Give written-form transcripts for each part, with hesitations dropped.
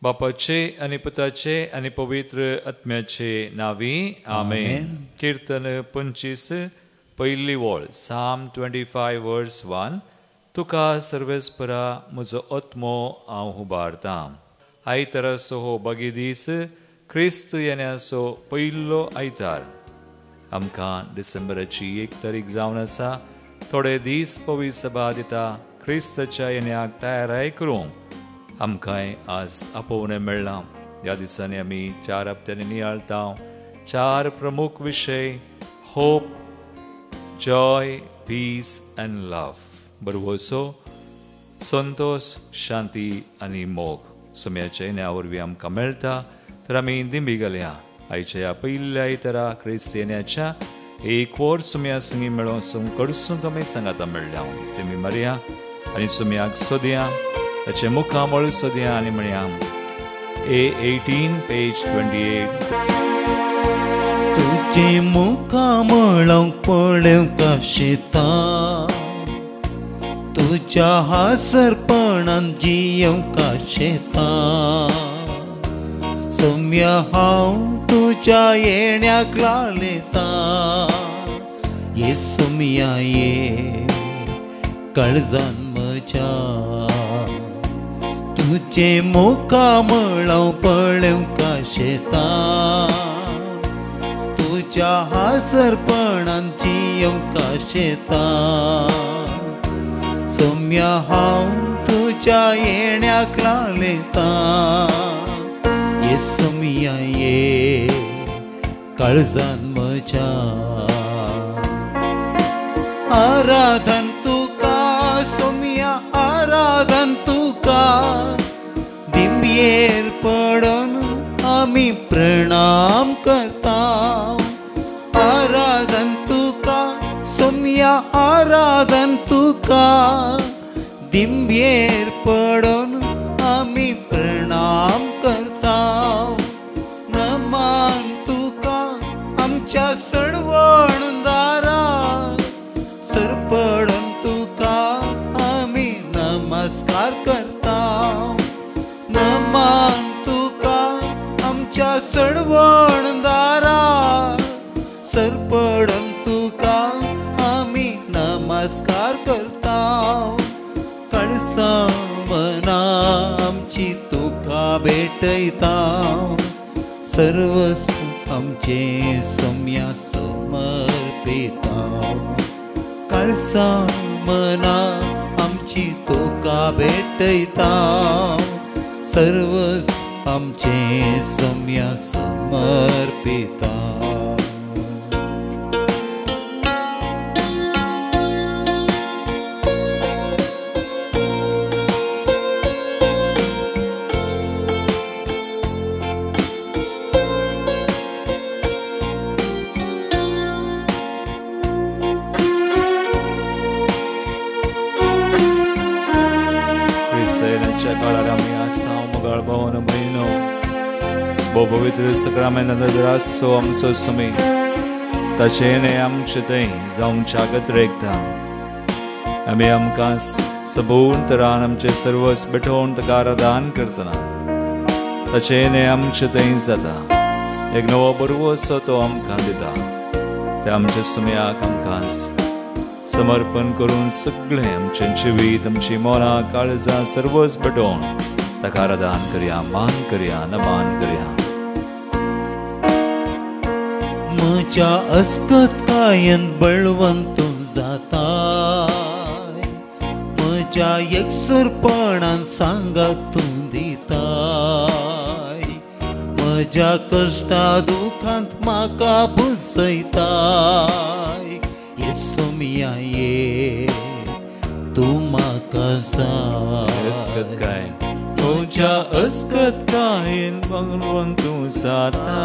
बापाचे आणि पुताचे आणि पवित्र आत्म्याचे नावी आमेन. कीर्तन 25 पहिली वळ. Psalm 25 verse 1. तुका सर्वेस्परा म्हजो आत्मो हांव उबारता. आयताराचो हो बागी दीस क्रिस्त येण्याचो पयलो आयतार. आमकां डिसेंबराची 1 तारीख जावन आसा. थोडे दीस पवित्र सभा दिता क्रिस्ताच्या येण्याक तयाराय करूंक आमकांय आज आपोवणें मेळ्ळां. ह्या दिसांनी आमी 4 हप्त्यांनी नियाळटा 4 प्रमुख विशय: होप, जॉय, पीस एंड लव. बरोवसो संतोष, शांती आनी मोग सोम्याच्या येण्या वरवीं आमकां मेळटा. तर आमी दिंबी घालया. आयच्या ह्या पयल्या आयतारा क्रिस्त येण्याच्या एक वर सोम्या संगी मेळोन कडसूंक आमी सांगाता मेळ्ळ्या. तेमी मारया आनी सोम्याक सोदया. ताचे मुखामळ सोदया आनी म्हणया A18 page 28. तुझे मुखामळ पळोवंक शेता, तुझ्या हासरपणान जियोवंक शेता. सोम्या हांव तुझ्या येण्याक लालयता. ये सोम्या ये काळजान म्हज्या. तुझे मुखामळ पळोवंक शेता, तुझ्या हासरपणान जियोवंक शेता. सोम्या हांव तुझ्या येण्याक लालयता. ये सोम्या ये काळजान म्हज्या. आराधन तुका सोम्या, आराधन तुका. दिंबयेर पडोन आमी प्रणाम करता. आराधन तुका सोम्या, आराधन तुका. दिंबयेर पडोन आमी प्रणाम करता. नमान तुका आमच्या सडवणदारा. सरपडोन तुका आमी नमस्कार करता. नमान तुका आमच्या सडवणदारा. सरपडोन तुका आमी नमस्कार करता. कळसा मना आमची तुका भेटयता. सर्वस्व आमचे सोम्या समर्पिता. कळसा मना आमची तुका भेटयता. सर्वस्व आमचे सोम्या समर्पिता. काळार आमी आसा मुगाळ भवन म्हयनो बो पवित्र सक्रामेंताचो आमचो सोमी. ताचे येणे आमचे थंय जावं चागत रेखता. आमी आमकां सबून तरान आमचे सर्वस भेटोवन ताका आराधन करतना ताचे येणे आमचे थंय जाता. एक नवो बरवसो तो आमकां दिता. ते आमच्या सोम्याक आमकां समर्पण करून सगळे आमचे जिवीत, आमची मोना काळजां सर्वच भेटोवन ताका आराधन करया, मान करया, नमान करया. म्हज्या अस्कतायेन बळवंत जाता. म्हज्या एकसुरपणान सांगात तूं दिता. म्हज्या कश्टा दुखांत म्हाका बुजयता. ये सोम्या ये तूं म्हाका अस्कतकायेन तुज्या अस्कतकायेन बळवंत तूं जाता.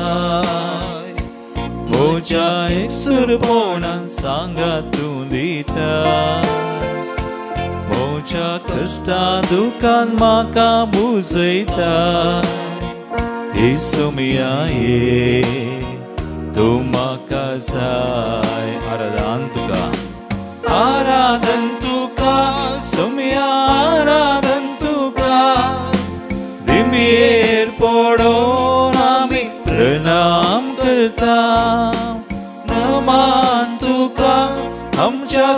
म्हज्या एकसुरपणान सांगात तूं दिता. म्हज्या कश्टा दुखान म्हाका बुजयता. हे सोम्या ये तूं म्हाका जाय. आराधन तुका, आराधन तुका सोम्या, आराधन तुका. दिंबयेर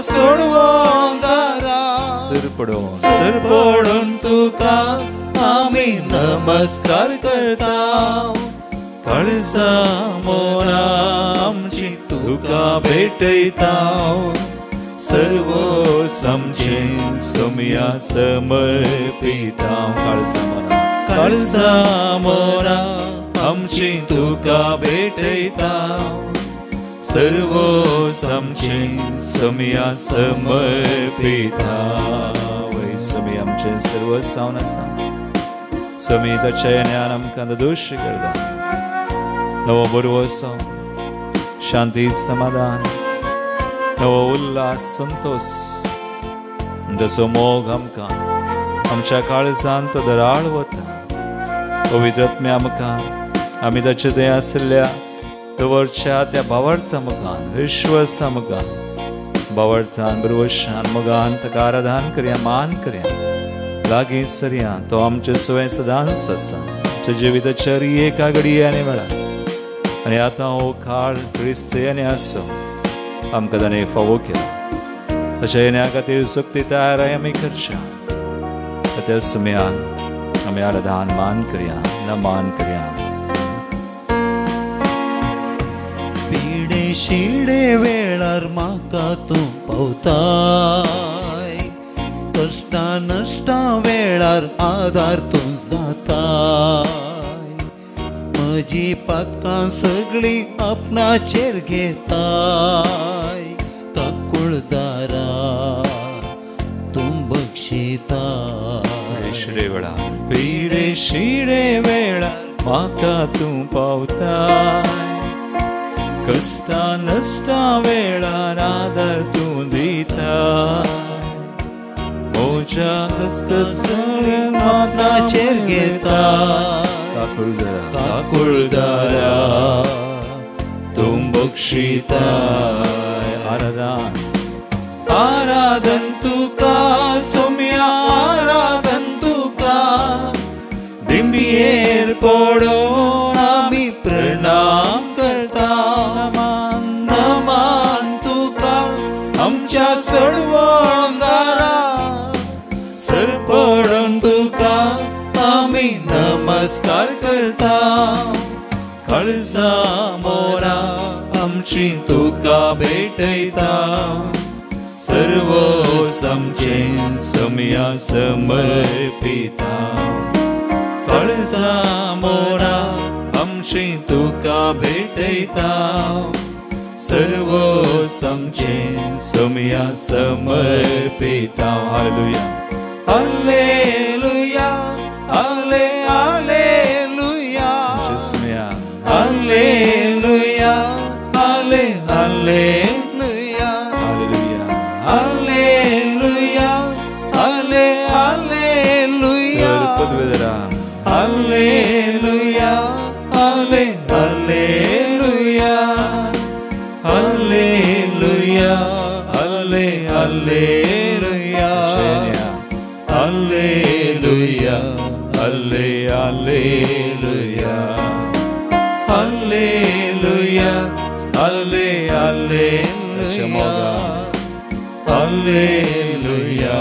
सोडवून दारा सिर पडून तुका आम्ही नमस्कार करता काळजा मोना आमची तुका भेटयता सर्व समचे सोम्या समर्पिता काळजा मोना आमची तुका भेटयता सर्व समचे सोम्या समर्पिता वै सोमी आमचे सर्व सावन आसा सोमी ताच्या आमकां दोश करता नवो बरो असो शांती समाधान नवो उल्हास संतोष जसो मोग आमकां आमच्या काळजांत तो दराळ वता पवित्र आत्म्या आमकां आमी ताचे दया आसल्या दवरच्या त्या भावार्थां मुखार विश्वास मुखार भावार्थान बरोवशान मोगान ताका आराधन करया मान करया लागीं सरया तो आमचे सवय सदांच आसा आमच्या जिविताच्या एका घडये वेळार आनी आतां हो काळ क्रिस्तीयानी आसो आमकां ताणें फावो केला ताच्या येण्या खातीर सक्ती तयार आमी करच्या त्या सुमयान आमी आराधन मान करया नमान करया पिडे शिडे वेळार म्हाका तूं पावताय कष्टा नश्टा वेळार आधार तूं जाताय म्हजी पातकां सगळीं आपणाचेर घेताय काकुळदारा तूं बक्षिताय पिडे शिडे वेळार म्हाका तूं पावताय कष्टा नश्टा वेळार आधार तूं दिताय मोच्या कसकसळीं आपणाचेर घेताय काकुळदारा तूं बक्षिताय आराधन तुका सोम्या आराधन तुका दिंबयेर पडून आमी प्रणाम करता नमान तुका आमच्या चडवण दारा सर पडून तुका आमी नमस्कार करता काळजा मोना आमची तुका भेटयता सर्व समचे सोम्या समर्पिता काळजा मोना आमची तुका भेटयता सर्व समचे सोम्या समर्पिता हालेलुया हालेलुया हाले हालेलुया हालेलुया हाले हालेलुया हालेलुया हाले हालेलुया पदवेदरा हालेलुया हाले हालेलुया हालेलुया हाले हालेलुया हालेलुया हाले हालेलुया हालेलुया हाले हालेलुया हालेलुया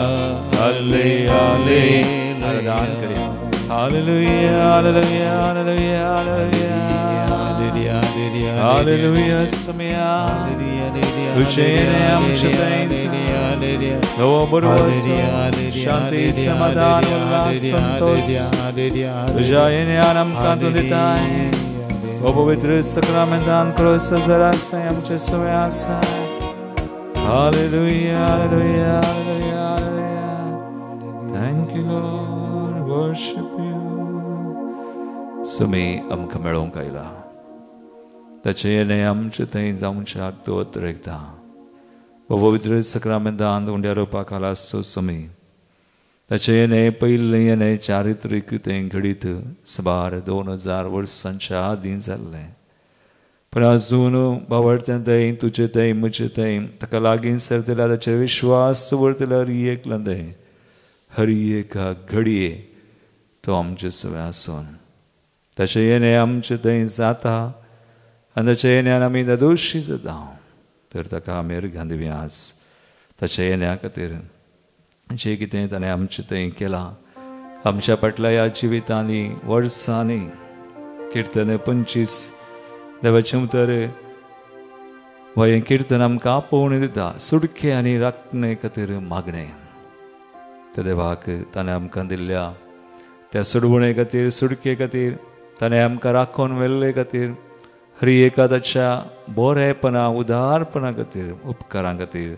हाले हालेलुया हालेलुया हालेलुया हालेलुया हालेलुया समया तुझे आमचे नवो बरो शांती समाधान उल्हास संतोष तुझ्या येण्यान आमकां तूं दिताय ओ पवित्र सक्रामेंतान क्रोस जरा आसाय आमचे सवय आसाय hallelujah hallelujah hallelujah hallelujah thank you lord worship you सुमी आमकां मेळोवंक आयला ताचे येणे आमचे थंय जावंच्याक तो अतिरिक्ता पवित्र सक्रामेंतान उंड्या रोवपाक आला सो सुमी ताचे येणे पयलें येणे चारित्रीक तें घडीत सुमार 2000 वर्सांच्या आदीं जाल्लें पण अजून बावडतें थंय तुजें थंय म्हजें थंय ताका लागीं सरतल्या ताचेर विश्वास दवरतल्या हर एका घडये तो आमचे सवय आसून ताचे येणे आमचे थंय जाता आनी ताचे येण्यान आमी दोशी जाता तर ताका आमी अर्घां दिवयास ताच्या येण्या खातीर जे कितें ताणें आमचें थंय केलां आमच्या फाटल्या ह्या जिवितांनी वर्सांनी कीर्तन 25 देवाचें उतर हो हें कीर्तन आमकां आपोवण दिता सुडके आनी राखणे खातीर मागणें त्या देवाक ताणें आमकां दिल्ल्या त्या सुडवणे खातीर सुडके खातीर ताणें आमकां राखून व्हेल्ले खातीर हरी एकादाच्या बरेपणा उदारपणा खातीर उपकारां खातीर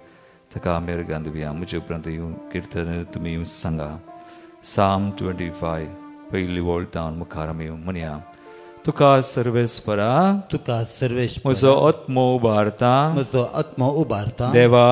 ताका आमी अर्गां दिवया. म्हजे उपरांत कीर्तन तुमी सांगा. Psalm 25 पयली वोळ जावन मुखार आमी म्हणया. तुका सर्वेस्परा तुका सर्वेस्परा म्हजो आत्मो उबारता म्हजो आत्मो उबारता देवा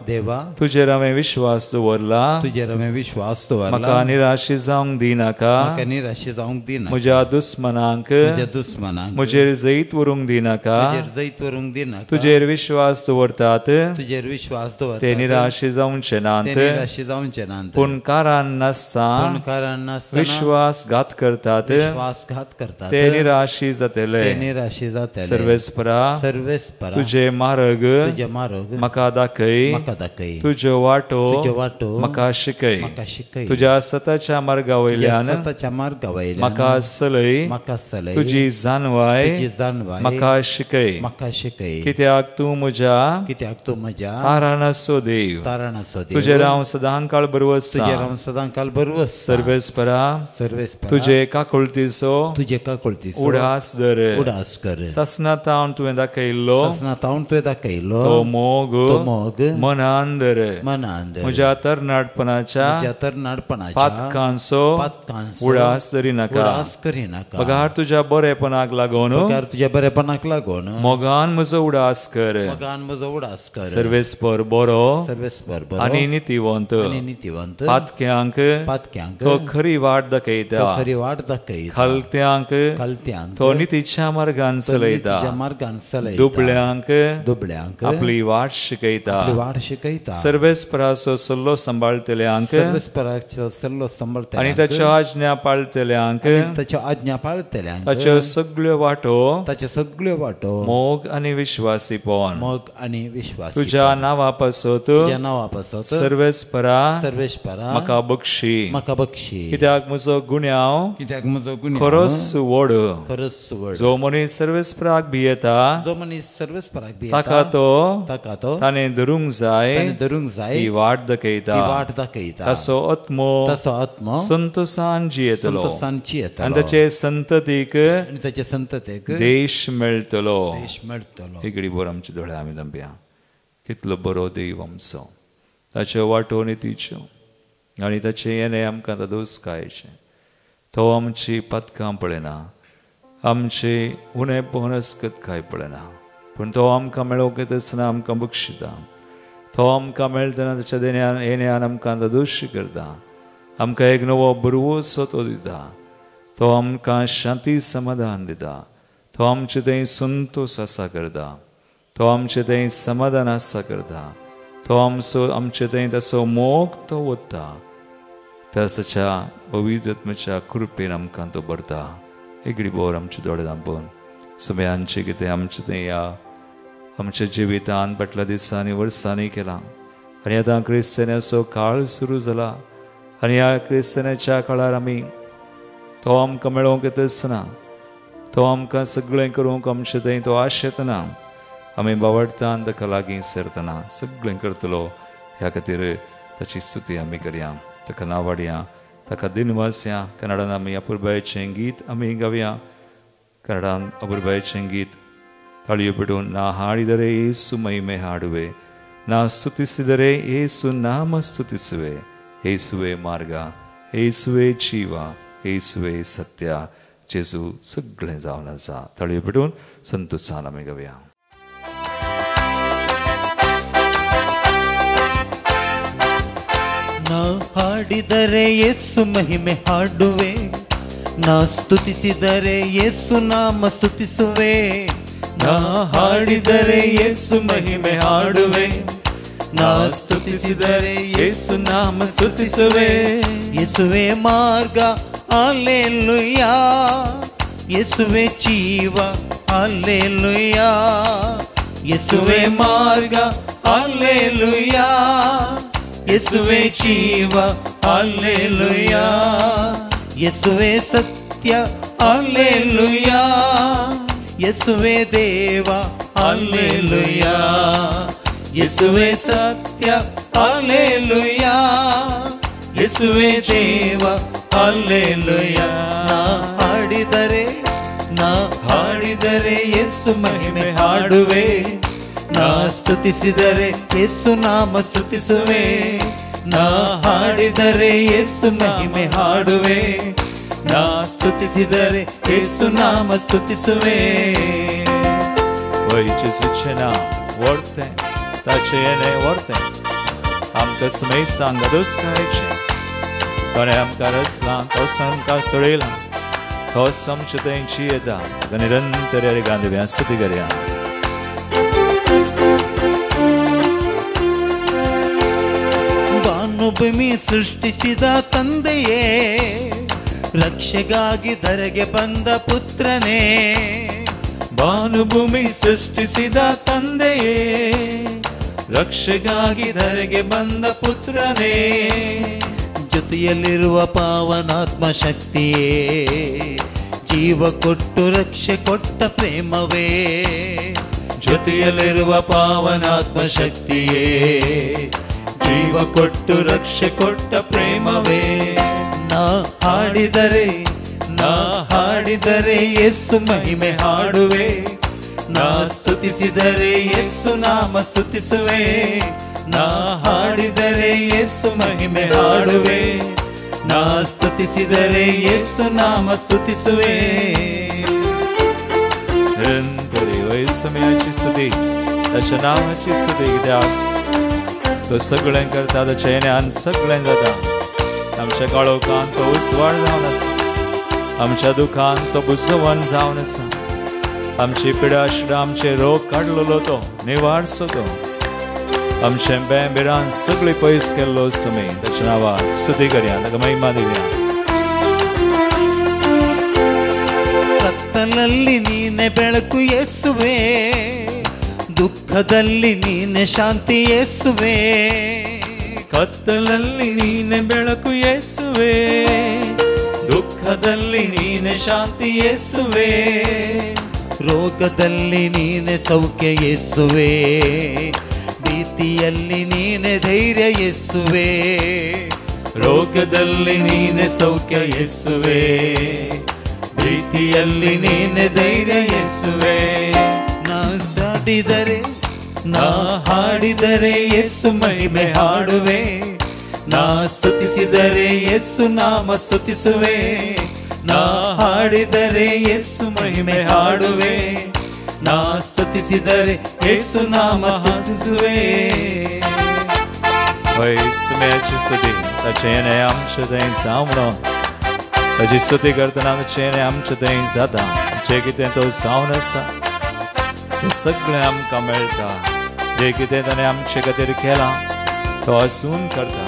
देवा तुजेर हांवें विश्वास दवरला तुजेर हांवें विश्वास दवरला म्हाका निराशी जावंक दिनाका म्हाका निराशी जावंक दिनाका म्हज्या दुस्मनांक म्हज्या दुस्मनांक म्हजेर जैत व्हरूंक दिनाका म्हजेर जैत व्हरूंक दिनाका तुजेर विश्वास दवरतात तुजेर विश्वास दवरतात ते निराशी जावंचे नात ते निराशी जावंचे नात पूण कारान नासता पूण कारण नासतना विश्वासघात करतात विश्वासघात करतात ते निराशी जातले ते निराशी जातले. सर्वेस्परा सर्वेस्परा तुजे मार्ग तुजे मार्ग म्हाका दाखय म्हाका दाखय तुजो वाटो तुजो वाटो म्हाका शिकय म्हाका शिकय तुज्या सताच्या मार्गा वयल्यान सताच्या मार्गा वयल्यान म्हाका चलय म्हाका चलय तुजी जानवाय तुजी जानवाय म्हाका शिकय म्हाका शिकय कित्याक तूं म्हज्या कित्याक तूं म्हज्या तारणाचो देव तारणाचो देव तुजेर हांव सदांकाळ बरोबर तुजेर हांव सदांकाळ बरोबर सर्वेस्परा सर्वेस्परा तुजे काकुळतीचो तुजे काकुळतीचो उडास दर उडास कर ससनातावन तुवें दाखयल्लो ससनातावन तुवें दाखयल्लो तो मोग मनान दर मनान दर म्हज्या तरणाटपणाच्या म्हज्या तरणाटपणाच्या पातकांचो पातकांचो उडास धरिनाका उडास करिनाका पगार तुज्या बरेपणाक लागून पगार तुज्या बरेपणाक लागून मोगान म्हजो उडास कर मोगान म्हजो उडास कर सर्वेस्पर बरो सर्वेस्पर बरो आनी नितीवंत आनी नितीवंत पातक्यांक पातक्यांक तो खरी वाट दाखयता खरी वाट दाखयता खालत्यांक खालत्यांक तो नितीच्या मार्गान चलयता तुज्या मार्गान चलयता दुबळ्यांक दुबळ्यांक आपली वाट शिकयता आपली वाट शिकयता सर्वेस्पराचो सल्लो सांबाळतल्यांक सर्वेस्पराचो सल्लो सांबाळतल्यांक आनी ताच्या आज्ञा पाळतल्यांक ताच्या आज्ञा पाळतल्यांक ताच्यो सगळ्यो वाटो ताच्यो सगळ्यो वाटो मोग आनी विश्वासीपण मोग आनी विश्वास तुज्या नांवा पासत तुज्या नांवा पासत सर्वेस्परा सर्वेस्परा म्हाका बक्षी म्हाका बक्षी कित्याक म्हजो गुन्यांव कित्याक म्हजो गुन्यांव खरोच व्हड खरोच व्हड जो मनीस सर्वेस्पराक भियेता जो मनीस सर्वेस्पराक ताका ताका तो ताणें धरूंक जाय ताणें धरूंक जाय ही वाट दाखयता ती वाट दाखयता ताचो आत्मो ताचो आत्मो संतोषान जियेतलो संतोषान जियेतलो आनी ताचे संततीक आनी ताचे संततेक देश मेळटलो देश मेळटलो. एक घडी आमच्या दोळे आमी दंप्या कितलो बरो देव आमचो ताच्यो वाटो नितीच्यो आनी ताचे येणे आमकां दोसकायचे तो आमची पथकां पळयना आमचे उणेपण अस्कत काय पळयना पूण तो आमकां मेळोवंक येतना आमकां बक्षिता तो आमकां मेळटना ताच्या येण्यान आमकां दोशी करता आमकां एक नवो बरवोसो तो दिता तो आमकां शांती समाधान दिता तो आमचे थंय संतोष आसा करता तो आमचे थंय समाधान आसा करता तो आमचे थंय ताचो मोग तो ओतता ताच्या पवित्र आत्म्याच्या कृपेन आमकां तो भरता. एक घडी बोर आमचे दोळे धांपून सगळ्यांचे कितें आमचे थंय या आमच्या जिवितान फाटल्या दिसांनी वर्सांनी केलां आनी आतां क्रिस्तानाचो काळ सुरू जाला आनी ह्या क्रिस्तानाच्या काळार आमी तो आमकां मेळोवंक येतना तो आमकां सगळें करूंक आमचे थंय तो आशेतना आमी बावडटान ताका लागीं सरतना सगळें करतलो ह्या खातीर ताची स्तुती आमी करया ताका नावाडया ताका दिनवासया. कन्नडान आमी अपुर्बायेचें गीत आमी गावया. कन्नडान अपुर्बायेचें गीत ताळयो पेटून ನಾ ಹಾಡಿದರೆ ಯೇಸು ಮಹಿಮೆ ಹಾಡುವೆ ನಾ ಸ್ತುತಿಸಿದರೆ ಯೇಸು ನಾಮ ಸ್ತುತಿಸುವೆ ಯೇಸುವೆ ಮಾರ್ಗ ಯೇಸುವೆ ಜೀವ ಯೇಸುवे सत्य जेजू सगळें जावन आसा. ताळयो पेटून संतोषान आमी गावया. ನಾ ಹಾಡಿದರೆ ಯೇಸು ಮಹಿಮೆ ಹಾಡುವೆ ನಾ ಸ್ತುತಿಸಿದರೆ ಯೇಸು ನಾಮ ಸ್ತುತಿಸುವೆ ನಾ ಹಾಡಿದರೆ ಯೇಸು ಮಹಿಮೆ ಹಾಡುವೆ ನಾ ಸ್ತುತಿಸಿದರೆ ಯೇಸು ನಾಮ ಸ್ತುತಿಸುವೆ ಯೇಸುವೆ ಮಾರ್ಗ ಹಲ್ಲೆಲೂಯಾ ಯೇಸುವೆ ಜೀವ ಹಲ್ಲೆಲೂಯಾ ಯೇಸುವೆ ಮಾರ್ಗ ಹಲ್ಲೆಲೂಯಾ, ಯೇಸುವೆ ಜೀವ ಹಲ್ಲೆಲೂಯಾ, ಯೇಸುವೆ ಸತ್ಯ ಹಲ್ಲೆಲೂಯಾ, ಯೇಸುವೆ ದೇವ ಹಲ್ಲೆಲೂಯಾ, ಯೇಸುವೆ ಸತ್ಯ ಹಲ್ಲೆಲೂಯಾ, ಯೇಸುವೆ ದೇವ ಹಲ್ಲೆಲೂಯಾ. ನಾ ಹಾಡಿದರೆ ಯೇಸು ಮಹಿಮೆ ಹಾಡುವೆ, ನಾ ಸ್ತುತಿಸಿದರೆ ಯೇಸು ನಾಮ ಸ್ತುತಿಸುವೆ, ನಾ ಹಾಡಿದರೆ ಯೇಸು ಮಹಿಮೆ ಹಾಡುವೆ, ನಾ ಸ್ತುತಿಸಿದರೆ ಯೇಸು ನಾಮ ಸ್ತುತಿಸುವೆ. Ojciec uczyna worte, ta czyjene worte, amka smej sanga duskajcie, tone amka raslan, to sanka sorila, to sam czytań czyjeda, ga nirantarya gandhi vyasati garya. ಭೂಮಿ ಸೃಷ್ಟಿಸಿದ ತಂದೆಯೇ, ರಕ್ಷೆಗಾಗಿ ಧರೆಗೆ ಬಂದ ಪುತ್ರನೇ, ಭಾನುಭೂಮಿ ಸೃಷ್ಟಿಸಿದ ತಂದೆಯೇ, ರಕ್ಷೆಗಾಗಿ ಧರೆಗೆ ಬಂದ ಪುತ್ರನೇ, ಜೊತೆಯಲ್ಲಿರುವ ಪಾವನಾತ್ಮ ಶಕ್ತಿಯೇ, ಜೀವ ಕೊಟ್ಟು ರಕ್ಷೆ ಕೊಟ್ಟ ಪ್ರೇಮವೇ, ಜೊತೆಯಲ್ಲಿರುವ ಪಾವನಾತ್ಮ ಶಕ್ತಿಯೇ, ಜೀವ ಕೊಟ್ಟು ರಕ್ಷೆ ಕೊಟ್ಟ ಪ್ರೇಮವೇ. ನಾ ಹಾಡಿದರೆ ಯೇಸು ಮಹಿಮೆ ಹಾಡುವೆ, ನಾ ಸ್ತುತಿಸಿದರೆ ಯೇಸು ನಾಮ ಸ್ತುತಿಸುವೆ, ನಾ ಹಾಡಿದರೆ ಯೇಸು ಮಹಿಮೆ ಹಾಡುವೆ, ನಾ ಸ್ತುತಿಸಿದರೆ ಯೇಸು ನಾಮ ಸ್ತುತಿಸುವೆ. निरंतरी वैसम्याची स्तुती, त्याच्या नावाची स्तुती द्या. तो सगळ्यां करता, त्याच्या येण्यान सगळ्यां जाता. आमच्या काळोखान तो उसवाड जावन आसा, आमच्या दुखान तो बुसवण जावन आसा, आमची पिडा शिडा आमचे रोग काडलेलो तो, निवाडसो तो, आमचे बेंबिरान सगळी पयस केल्लो सुमी. त्याच्या नांवार स्तुती करया, ताका महिमा दिवया. ಕತ್ತಲಲ್ಲಿ ನೀನೆ ಬೆಳಕು ಯೇಸುವೆ, ದುಃಖದಲ್ಲಿ ನೀನೆ ಶಾಂತಿ ಯೇಸುವೆ, ಕತ್ತಲಲ್ಲಿ ನೀನೆ ಬೆಳಕು ಯೇಸುವೆ, ದುಃಖದಲ್ಲಿ ನೀನೆ ಶಾಂತಿ ಯೇಸುವೆ, ರೋಗದಲ್ಲಿ ನೀನೆ ಸೌಖ್ಯ ಯೇಸುವೆ, ಭೀತಿಯಲ್ಲಿ ನೀನೆ ಧೈರ್ಯ ಯೇಸುವೆ, ರೋಗದಲ್ಲಿ ನೀನೆ ಸೌಖ್ಯ ಯೇಸುವೆ, ಪ್ರೀತಿಯಲ್ಲಿ ನೀನೆ ಧೈರ್ಯ ಯೇಸುವೆ. ನಾ ಹಾಡಿದರೆ ಯೇಸು ಮಹಿಮೆ ಹಾಡುವೆ, ನಾ ಸ್ತುತಿಸಿದರೆ ಯೇಸು ನಾಮ ಸ್ತುತಿಸುವೆ, ನಾ ಹಾಡಿದರೆ ಯೇಸು ಮಹಿಮೆ ಹಾಡುವೆ, ನಾ ಸ್ತುತಿಸಿದರೆ ಯೇಸು ನಾಮ ಸ್ತುತಿಸುವೆ. वैसम्याची स्तुती, त्याच्या येणे आमचे थंय जावणो, ताची स्तुती करतना ताचे येणे आमचे थंय जाता. जे कितें तो जावन आसा तें सगळें आमकां मेळटा. जे कितें ताणें आमचे खातीर केलां तो अजून करता.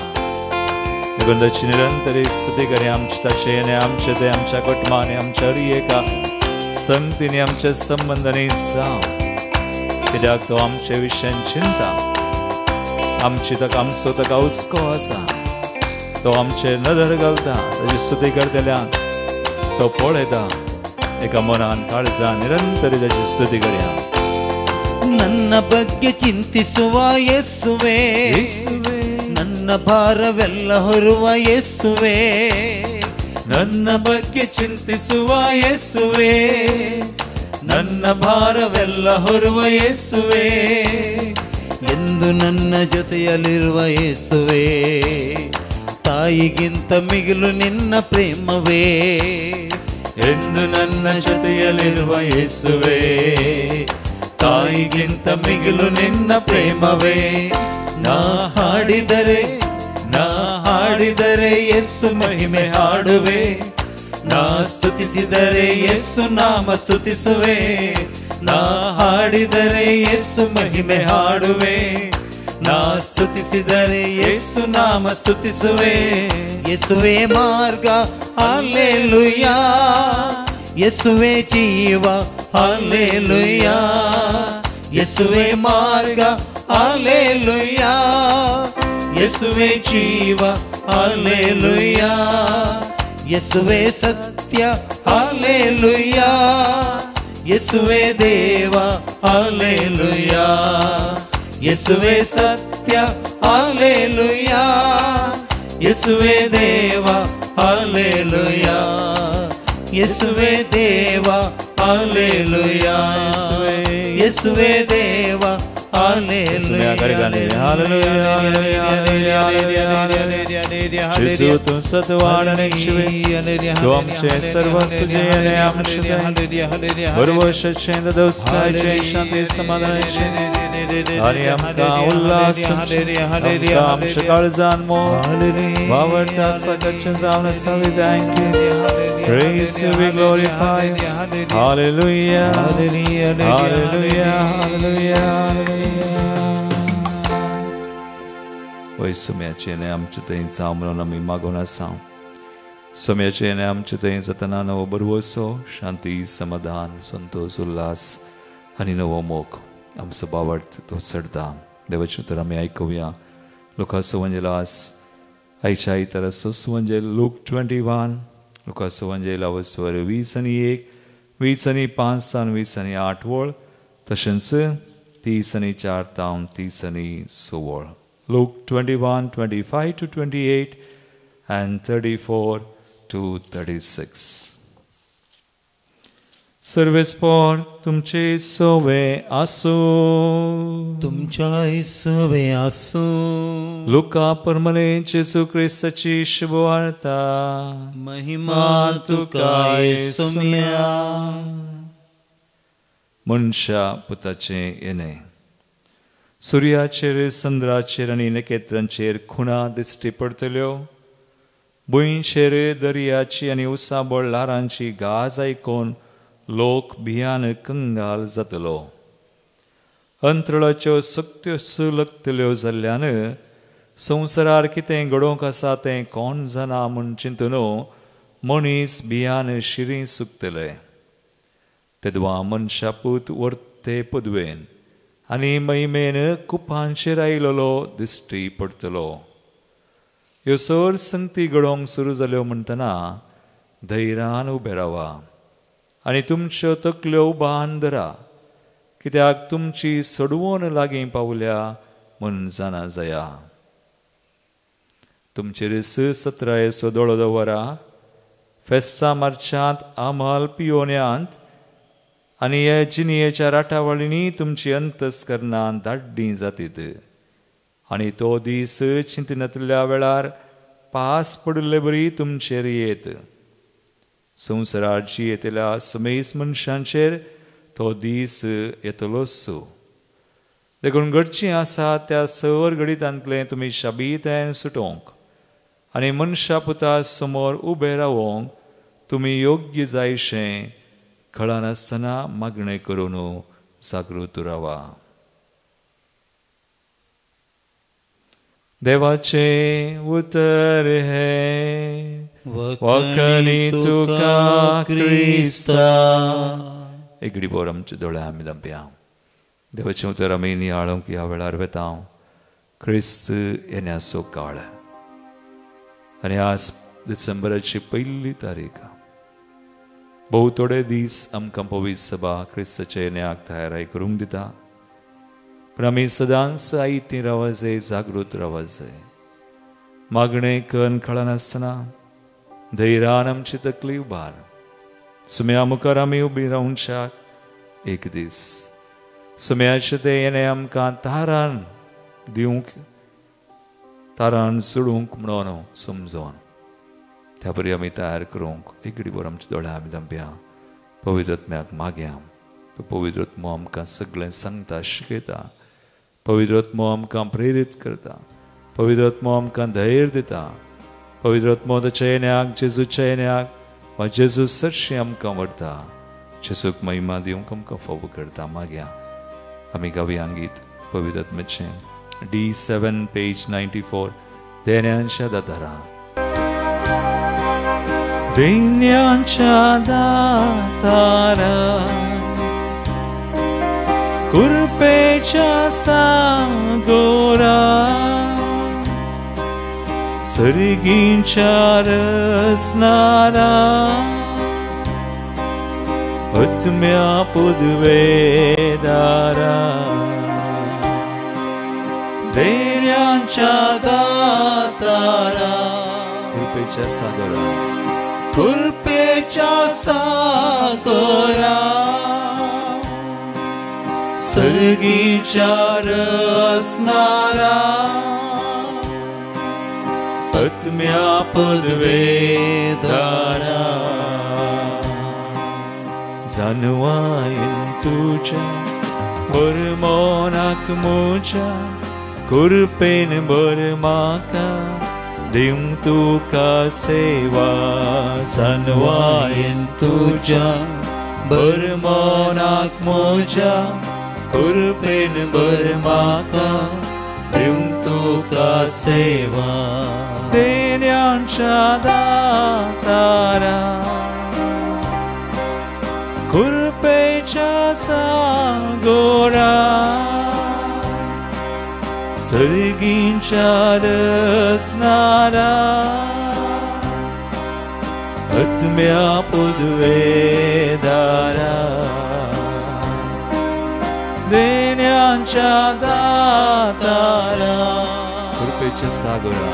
देखून ताची निरंतरी स्तुती करया. आमचे ताचे येणे आमचे थंय आमच्या कुटुंबांनी, आमच्या हर एका संगतींनी, आमच्या संबंधांनी जावं, कित्याक तो आमचे विशयान चिंता. आमची ताका आमचो ताका हुस्को आसा, तो आमचे नदर घालता. ताची स्तुती करतल्यान तो पळयता. एका मनान काळजान निरंतरी ताची स्तुती करया. ನನ್ನ ಬಗ್ಗೆ ಚಿಂತಿಸುವ ಯೇಸುವೆ, ನನ್ನ ಭಾರವೆಲ್ಲ ಹೊರುವ ಯೇಸುವೆ, ನನ್ನ ಬಗ್ಗೆ ಚಿಂತಿಸುವ ಯೇಸುವೆ, ನನ್ನ ಭಾರವೆಲ್ಲ ಹೊರುವ ಯೇಸುವೆ, ಎಂದು ನನ್ನ ಜೊತೆಯಲ್ಲಿರುವ ಯೇಸುವೆ, ತಾಯಿಗಿಂತ ಮಿಗಿಲು ನಿನ್ನ ಪ್ರೇಮವೇ, ಎಂದು ನನ್ನ ಜೊತೆಯಲ್ಲಿರುವ ಯೇಸುವೆ, ತಾಯಿಗಿಂತ ಮಿಗಿಲು ನಿನ್ನ ಪ್ರೇಮವೇ. ನಾ ಹಾಡಿದರೆ ಯೇಸು ಮಹಿಮೆ ಹಾಡುವೆ, ನಾ ಸ್ತುತಿಸಿದರೆ ಯೇಸು ನಾಮ ಸ್ತುತಿಸುವೆ, ನಾ ಹಾಡಿದರೆ ಯೇಸು ಮಹಿಮೆ ಹಾಡುವೆ, ನಾ ಸ್ತುತಿಸಿದರೆ ಯೇಸು ನಾಮ ಸ್ತುತಿಸುವೆ. ಯೇಸುವೆ ಮಾರ್ಗ ಹಲ್ಲೆಲೂಯಾ, ಯೇಸುವೆ ಜೀವ ಹಲ್ಲೆಲೂಯಾ, ಯೇಸುವೆ ಮಾರ್ಗ ಹಲ್ಲೆಲೂಯಾ, ಯೇಸುವೆ ಜೀವ ಹಲ್ಲೆಲೂಯಾ, ಯೇಸುವೆ ಸತ್ಯ ಹಲ್ಲೆಲೂಯಾ, ಯೇಸುವೆ ದೇವ ಹಲ್ಲೆಲೂಯಾ, ಯೇಸುವೆ ಸತ್ಯ ಹಲ್ಲೆಲೂಯಾ, ಯೇಸುವೆ ದೇವ ಹಲ್ಲೆಲೂಯಾ, ಯೇಸುವೆ ದೇವ ಹಲ್ಲೆಲೂಯಾ, ಯೇಸುವೆ ದೇವ hallelujah, Gesù tu satvarane chive, tu amche sarva sujene amche, varvosha chenda dostai jai shanti samadane, hari amka ullasam, amka amche karzan mo, vavarta sakach zavna savi thank you, praise you, we glorify you, hallelujah, hallelujah, hallelujah, hallelujah. Oi sumiaciene amciute in samrona mi magona sam. Sumiaciene amciute in satanana obarvoso, shanti samadhan, santos ullas, ani novo mok. Am sabavart to sardam. Devachutara me aikovia. Lucas Evangelas. Aichai tarasus Evangel Luke 21. Lucas Evangel avaswar visani ek, visani pansan, visani atvol. Tashanse tisani chartam, tisani suvol. Luke 21, 25 to 28 and 34 to 36. Service for tumche sove asu. तुमच्या ईसवे आसू. Luca परमने Jesu Christaची शुभवार्ता. महिमा तुका येसुम्या. मनशा पुताचे येणे. सूर्याचेर चंद्राचेर आनी नखेत्रांचेर खुणा दिश्टी पडतल्यो. भुंयचेर दर्याची आनी उसाबळ ल्हारांची गाज आयकून लोक भियान कंगाल जातलो. अंतराळाच्यो सक्त्यो सुलगतल्यो जाल्ल्यान संवसारार कितें घडोवंक आसा तें कोण जाणा म्हूण चिंतून मनीस भियान शिरी सुकतले. तेदवा मनशापूत वर्ते पदवेन आनी महिमेन कुपांचेर आयिल्लो दिश्टी पडतलो. ह्यो सर संगती घडोवंक सुरू जाल्यो म्हणटना धैर्यान उबे रावा आनी तुमच्यो तकल्यो उबान धरा, कित्याक तुमची सोडवण लागीं पावल्या म्हूण जाणा जाया. तुमचेर 17 दोळो दवरा. फेस्ता मार्चांत आमाल पियोन्यांत आनी ह्या जिनियेच्या राटावळींनी तुमची अंतस्करणां धाड्डीं जातीत. आनी तो दीस चिंतनांतल्या वेळार पास पडिल्ले बरी तुमचेर येत. संवसारार जियेतल्या समेस मनशांचेर तो दीस येतलोच. देखून घडचीं आसा त्या सर घडितांतलें तुमी शाबीतायेन सुटोवंक आनी मनशा पुता समोर उबे रावोंक तुमी योग्य जायशें कळनासतना मागणें करून जागृत रावा. देवाचे उतर हे वखणी तुका क्रिस्ता. एक घडीभर आमच्या दोळ्या आमी धांपया. देवाचें उतर आमी नियाळूंक ह्या वेळार वेता. क्रिस्त येण्याचो काळ आनी आज डिसेंबराची 1 तारीख. बहु थोडे दीस आमकां पवित्र सभा क्रिस्ताच्या येण्याक तयाराय करूंक दिता. पण आमी सदांच आयतीं रावूं जाय, जागृत रावूं जाय. मागणें करून कळनासतना धैर्यान आमची तकली उबार. सुम्या मुखार आमी उबी रावूंक एक दीस सुम्याचें तें येणें आमकां तारान दिवंक, तारान सोडूंक म्हणून समजोन त्या परी आमी तयार करूंक एक घडीभर आमच्या दोळ्या आमी धांपया. पवित्र आत्म्याक मागया. तो पवित्र आत्मो आमकां सगळें सांगता, शिकयता. पवित्र आत्मो आमकां प्रेरीत करता. पवित्र आत्मो आमकां धैर्य दिता. पवित्र आत्मो ताच्या येण्याक, जेजूच्या येण्याक वा जेजू सरशी आमकां व्हरता. जेजूक महिमा दिवंक आमकां फावो करता. मागया. आमी गावया गीत पवित्र आत्म्याचें D7 पेज 94. देण्यांच्या दातारा. देण्यांच्या दातारा कृपे सागोरा सर्गींच्या रसणारा आत्म्या पदवेदारा देण्यांच्या दातारा कृपेच्या सागरा कृपेच्या सागरा सर्गीच्या रसणारा आत्म्या पदवेदारा जाणवायन तुझ्या बरमोनाक मोच्या कृपेन बर म्हाका दिवं तुका सेवा जाणवायन तुझ्या बरमोनाक मोच्या कृपेन बर म्हाका दिवं तुका सेवा देण्यांच्या दातारा कृपेच्या सागोरा सर्गींच्या रसणारा आत्म्या पदवेदारा देण्यांच्या दातारा कृपेच्या सागरा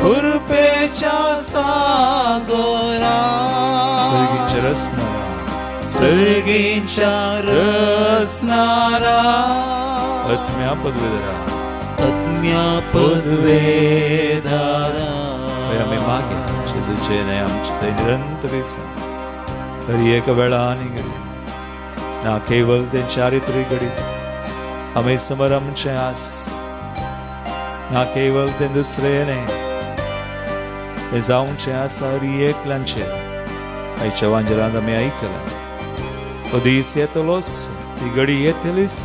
कृपेच्या सागरा सर्गींच्या रसणारा सर्गींच्या रसणारा आत्म्या पदवेदारा आत्म्या पदवेदारा आम्ही मागे जेजूचे नाही आमचे ते निरंतर तरी एक वेळा आणि घडी ना केवळ ते चारित्रिक घडी आम्ही समोर आमचे आस ना केवळ ते दुसरे नाही ते जाऊनचे आस हरी एकल्यांचे आयच्या वांजरांत आम्ही ऐकलं तो दीस येतलोच ती घडी येतलीच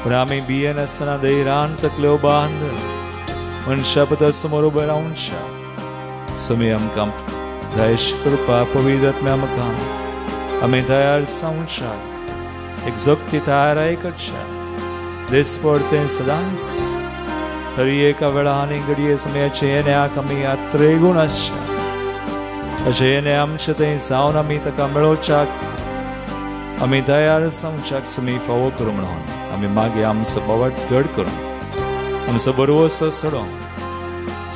पण आम्ही बिये नसताना धैर्यान तकल्यो बांद पण शब्द समोर उबे रावनशा सुमी आमकां दयेश कृपा पवित्र आत्म्या आमकां आमी तयार जावनशा एक जोगती तयार करशा देश पडते सदांच तरी एका वेळा आनी घडये समयाचे येण्याक आमी यात्रेगून आसशा अशें येणे आमचें थंय जावन आमी ताका मेळोवच्याक आमी तयार जावच्याक सुमी फावो करूं म्हणून आमी मागे आमचो बोवाट घड करून आमचो बरवसो सोडून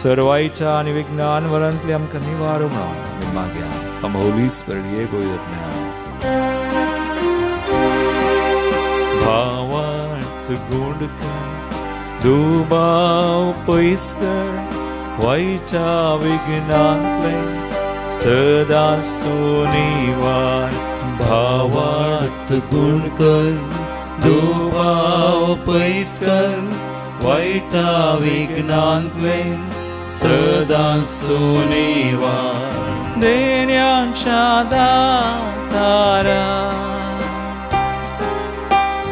सर्वायच्या आनी विज्ञान वरांतली आमकां निवारो म्हणून आमी मागे come Holy Spirit ये गोयत ना भावार्थ गुणकर दुबाव पयसकर वायच्या विज्ञानतले सदा सुनिवार भावार्थ गुणकर दुबाव पयसकर वाईटा विज्ञानतले सदा सुनिवार देण्यांच्या दातारा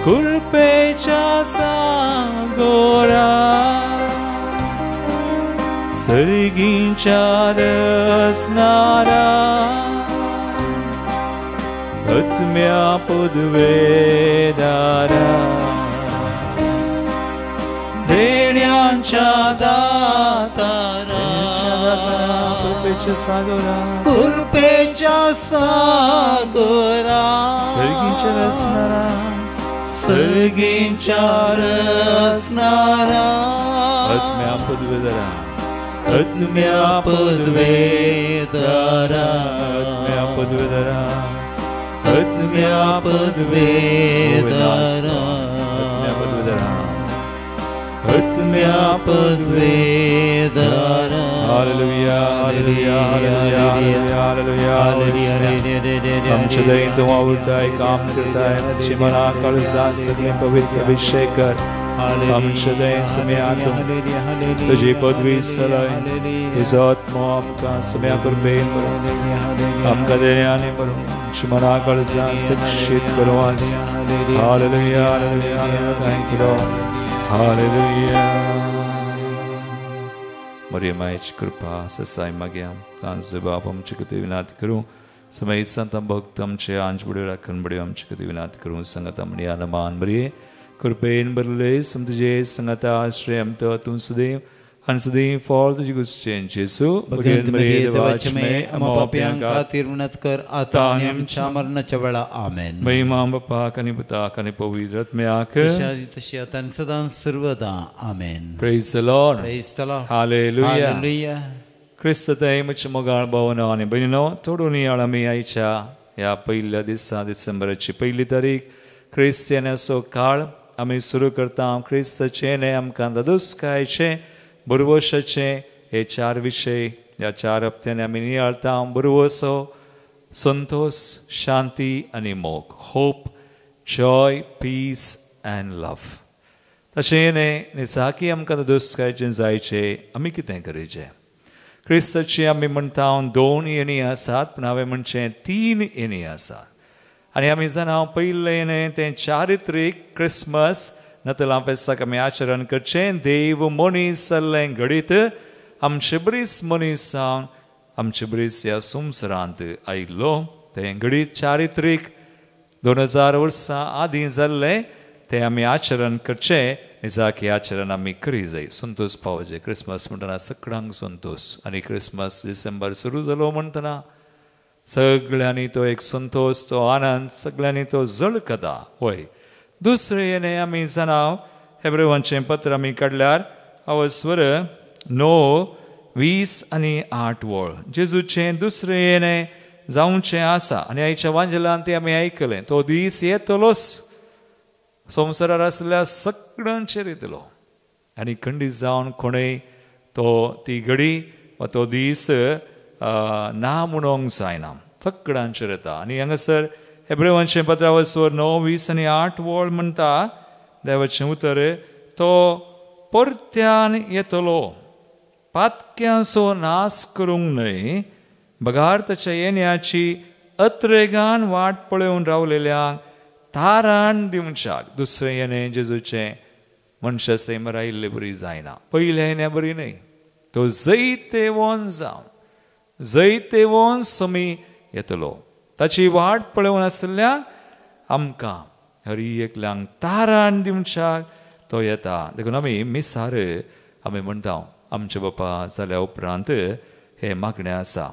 कृपेच्या सागोरा सर्गींच्या रसणारा आत्म्या पदवेदारा देण्यांच्या दातारा कृपेच्या सागोरा कृपेच्या सागोरा सर्गींच्या रसणारा सर्गींच्या रसणारा आत्म्या पदवेदारा आत्म्या पदवेदारा आत्म्या पदवेदारा आत्म्या पदवेदारा आत्म्या पदवेदारा आत्म्या पदवेदारा हालेलुया हालेलुया हालेलुया हालेलुया हालेलुया आमचे दैव तू आवडताय काम करताय आमची मना काळजा सगळे पवित्र अभिषेक कर आमचे दैव समयातून तुझी पदवी सलय तुझो आत्मा आमकां समया कृपेन आमकां देण्याने करून आमची मना काळजा शिक्षित करवास हालेलुया हालेलुया थँक यू लॉर्ड हालेलुया मरियमाची कृपा ससाय मागया तांचे बाप आमचे कधी विनंती करूं समय संत भक्त आमचे आंज बुडे राखण बुडे आमचे कधी विनंती करूं संगत आमणी आनमान मरिये कृपेन भरले समतुझे संगता आश्रय आमतो तू सदैव आणि सदैव फॉल तुझी गुस्चेन जेसू भगवंत मरिये देवाचमे आम पापियां खातीर विनत कर आता आणि आमच्या मरणाच्या वेळा आमेन. महिमा बापा कनी पुता कनी पवित्र आत्म्याक तशी आता आणि सदा सर्वदा आमेन. Praise the Lord. Praise the Lord. Hallelujah. Hallelujah. क्रिस्तताई मुझ मोगाळ भावना आणि बहिणीनो तोडून याळा मी आईच्या या पहिल्या दिसा डिसेंबराची पहिली तारीख क्रिस्तियानाचो काळ आमी सुरू करता. क्रिस्ताचे ने आमकां दादोसकायचे बरोवशाचे हे 4 विशय या 4 हप्त्यांनी आमी नियाळता. बरोवसो, संतोष, शांती आनी मोग, होप, जॉय, पीस अँड लव. तशें निसाकी आमकां दादोसकायचे जायचे आमी कितें करचें. क्रिस्ताची आमी म्हणटा 2 येणी आसात पूण हांवें म्हणचें 3 येणी आसात. आनी आमी जाणा पयलें येणें तें चारित्रीक क्रिसमस नातालां फेस्ताक आमी आचरण करचें. देव मनीस जाल्लें घडीत आमचे बरीच मनशांक आमचे बरीच ह्या संवसारांत आयिल्लो. तें घडीत चारित्रीक 2000 वर्सां आदीं जाल्लें तें आमी आचरण करचें. निजाकी आचरण आमी करी जाय. संतोष पावचे. क्रिसमस म्हणटना सगळ्यांक संतोष आनी क्रिसमस डिसेंबर सुरू जालो म्हणटना सगळ्यांनी तो एक संतोष, तो आनंद सगळ्यांनी तो झळकता. वय दुसरें येणें आमी जाणा हेब्रेवांचें पत्र आमी काडल्यार अवस्वर 9, 20 आनी 8 वळ जेजूचें दुसरें येणें जावचें आसा. आनी आयच्या वांजेलांत तें आमी आयकलें. तो दीस येतलोच संवसारार आसल्या सगळ्यांचेर येतलो आनी खंडीत जावन कोणेय ती घडी वा तो दीस ना म्हणूंक जायना. सगळ्यांचेर येता. आनी हांगासर हेब्रेवांचें पत्र अवस्वर 9, 20 आनी 8 वळ म्हणटा देवाचें उतर, तो परत्यान येतलो, पातक्यांचो नाश करूंक न्हय, बगार ताच्या येण्याची अत्रेगान वाट पळोवन रावलेल्यांक तारण दिवच्याक. दुसरें येणें जेजूचें मनशां सैम रायिल्लें बरी जायना. पयलें येणें बरी न्हय. तो जैते वोन जावन जैते वोन समी येतलो. ताची वाट पळोवन आसल्याक आमकां हर एकल्यांक तारण दिवच्याक तो येता. देखून आमी मिसार आमी म्हणटा आमचे बापा जाल्या उपरांत हे मागणें आसा.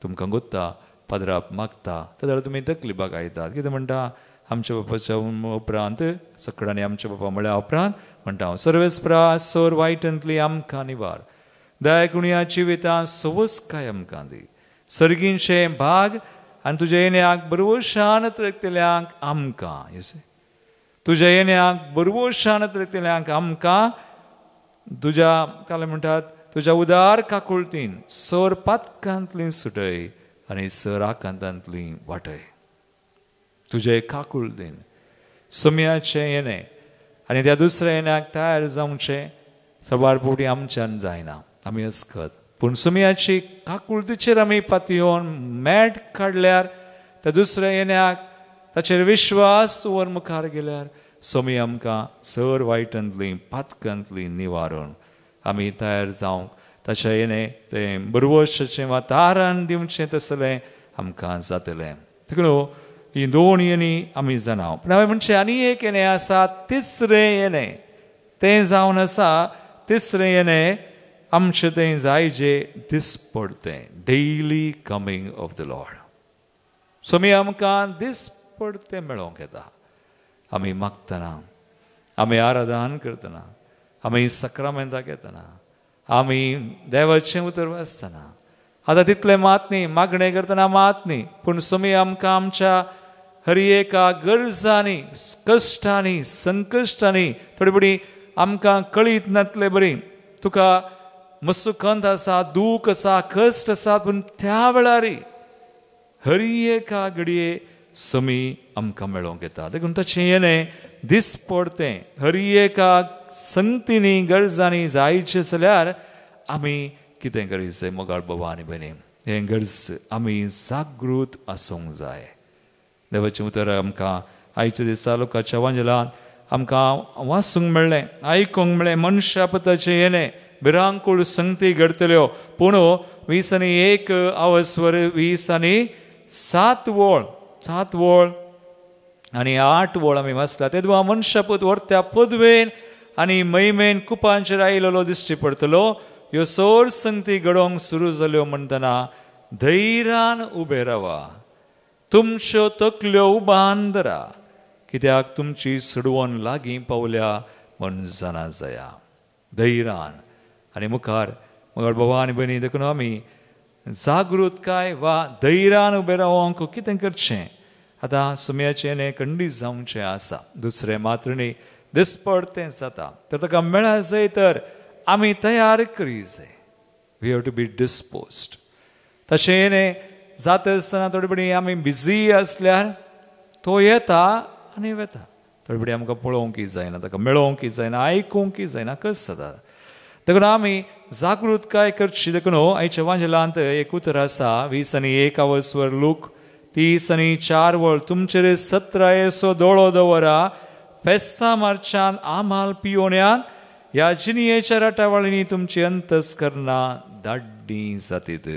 तुमकां गोत्ता पदराप मागता जाल्यार तुमी तकलीबाक आयतात. कितें म्हणटा आमच्या बापाच्या उपरांत सगळ्यांनी आमच्या बापा म्हळ्या उपरांत म्हणटा सर्वेस्परा सोर वायटांतली आमकां निवार, दयाकुणयाची वितां सवस्काय आमकां दी, सर्गींचे भाग आनी तुज्या येण्याक बरोवशान तरेतल्यांक आमकां तुज्या येण्याक बरोवशान तरेतल्यांक आमकां तुज्या काल म्हणटात तुज्या उदार काकुळतीन सर पातकांतली सुटय आनी सर आकांतांतली वाटय. तुजे काकुळतीन सुम्याचें येणें आनी त्या दुसऱ्या येण्याक तयार जावचें सवार पोटी आमच्यान जायना. आमी अस्खत पूण सुम्याची काकुळतीचेर आमी पातयेवन मेट काडल्यार त्या दुसऱ्या येण्याक ताचेर विश्वास वर मुखार गेल्यार सोमी आमकां सर वायटांतली पातकांतली निवारण आमी तयार जावंक ताचें येणें तें बरोवशाचें वा तारण दिवचें तसलें आमकां जातलें. देखून ही 2 येणी आमी जाणा. पूण हांवें म्हणचें आनी एक येणें आसा, तिसरें येणें तें जावन आसा. तिसरें येणें आमचें तें जायजें दिसपडतें, daily coming of the Lord. सोमी आमकां दिसपडतें मेळोंक येता. आमी मागतना, आमी आराधन करतना, आमी सक्रामेंताक येतना, आमी देवाचें उतर वाचतना आतां तितलें मात न्ही, मागणें करतना मात न्ही, पूण सोमी आमकां आमच्या हर एका गरजांनी, कश्टांनी, संकश्टांनी थोडी बडी आमकां कळीत नातलें बरी. तुका मसुखंत आसा, दूख आसा, कश्ट आसा, पूण त्या वेळार हर एका घडये समी आमकां मेळोंक येता. देखून ताचें येणें दिसपडतें हर एका संगतींनी गरजांनी जायचें जाल्यार आमी कितें करीत मोगाळ बाबा आनी भयणी हें गरज आमी जागृत आसूंक जाय. देवाचें उतर आमकां आयच्या दिसा लोकांच्या वांजेलांत आमकां वाचूंक मेळ्ळें, आयकूंक मेळ्ळें. मनशापताचें येणें भिरांकूळ संगती घडतल्यो. पूण 20 आनी 1 अवस्वर 20 आनी 7 वळ आनी 8 वळ आमी वाचला. तेदवा मनशापूत व्हरत्या पदवेन आनी महिमेन कुपांचेर आयिल्लो दिश्टी पडटलो. ह्यो सोर संगती घडोवंक सुरू जाल्यो म्हणटना धैर्यान उबे रावा, तुमच्यो तकल्यो उबान धरा, कित्याक तुमची सुडवण लागीं पावल्या म्हण जाणा जाया. धैर्यान आनी मुखार मगर बाबा आनी भयणी देखून आमी जागृतकाय वा धैर्यान उबे रावंक कितें करचें. आतां सुमयाचें हें खंडीत जावचें आसा. दुसरें मात्र न्ही, दिसपड तें जाता तर ताका मेळा जाय तर आमी तयार करी जाय. We have to be disposed. तशें न्ही जाता आसतना थोडे बडी आमी बिजी आसल्यार तो येता आनी वता. थोडे बडी आमकां पळोवंकय जायना, ताका मेळोवंकय जायना, आयकूंकय जायना, कस जाता. देखून आमी जागृतकाय करची. देखून आयच्या वांजेलांत एक उतर आसा 20:1 वर लूक 30:4 तुमचेर 17 येसो दोळो दवरा, फेस्ता मार्चान आमाल पियोन्यान ह्या जिनियेच्या राटावळींनी तुमची अंतस्करणां धाड्डी जातीत.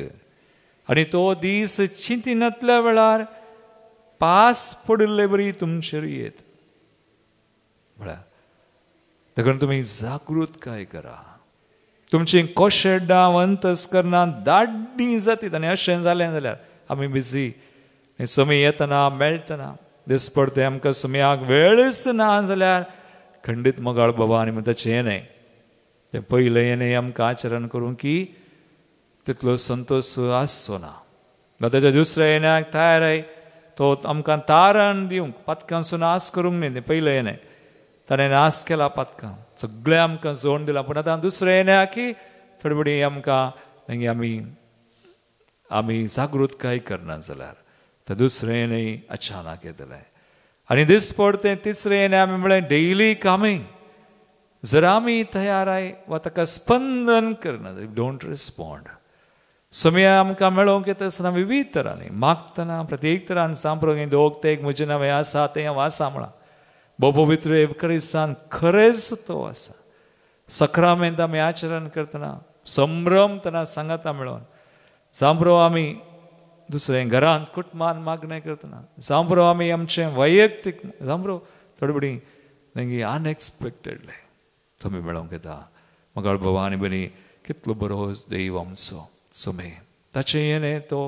आनी तो दीस चिंतिनातल्या वेळार पास पडिल्ले बरी तुमचेर येत. देखून तुमी जागृतकाय करा. तुमची कोशेड्डां अंतस्करणां धाड्डी जातीत. आनी अशें जालें जाल्यार आमी बिजी. सुमी येतना मेळटना दिसपड तें आमकां सुमयाक वेळच ना जाल्यार खंडीत मोगाळ बाबा आनी ताचें येणें तें पयलें येणें आमकां आचरण करूं की तितलो संतोश आसचो ना. ताच्या दुसऱ्या येण्याक तयार तो आमकां तारण दिवंक पथकांसून आस करूंक न्ही. तें पयलें येणें ताणें नास केला पथकां, सगळें आमकां जोड दिलां. पूण आतां दुसरें येण्याक की थोडी बडी आमकां आमी जागृतकाय करना जाल्यार तर दुसरें येणें अचानक येतलें. आनी दिसपड तें तिसरें येणें आमी म्हळें डेली कमींग. जर आमी तयार वा ताका स्पंदन करना, डोंट रिस्पॉन्ड. सुमया आमकां मेळोवंक येता आसतना विविध तरांनी मागतना प्रत्येक तरान सांपरोंक दोग ते एक म्हजें नांव हें आसा तें हांव आसा म्हणा. बोबोभितर एवकरिस्तान खरेंच तो आसा. सक्रामेंत आमी आचरण करतना संभ्रमतना सांगाता मेळोन सांपरो आमी दुसरें घरांत कुटुंबान मागणें करतना सांपरो आमी आमचें वैयक्तीक सांपरो थोडी बडी तेंगे अनएक्सपेक्टेडली तुमी मेळोवंक येता. मोगाळ बाबा आनी भयणी कितलो बरो देव आमचो सुमे. ताचें येणें तो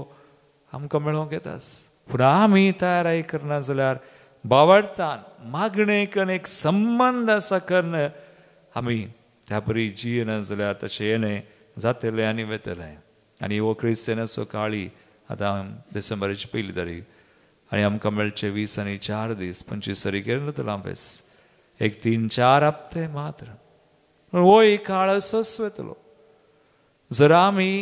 आमकां मेळोवंक येतास. पूण आमी तयाराय करना जाल्यार बावडतान मागणेक एक संबंद आसा करन आमी त्या बरी जियेना जाल्यार ताचें येणें जातलें आनी वेतलें. आनी हो क्रिस्तियनाचो काळी आतां डिसेंबराची पयली तारीख आनी आमकां मेळचे 20:4 दीस 25 तारीखेर जातलो बेस. एक 3-4 हप्ते मात्र. हो एक काळ असोच वेतलो. जर आमी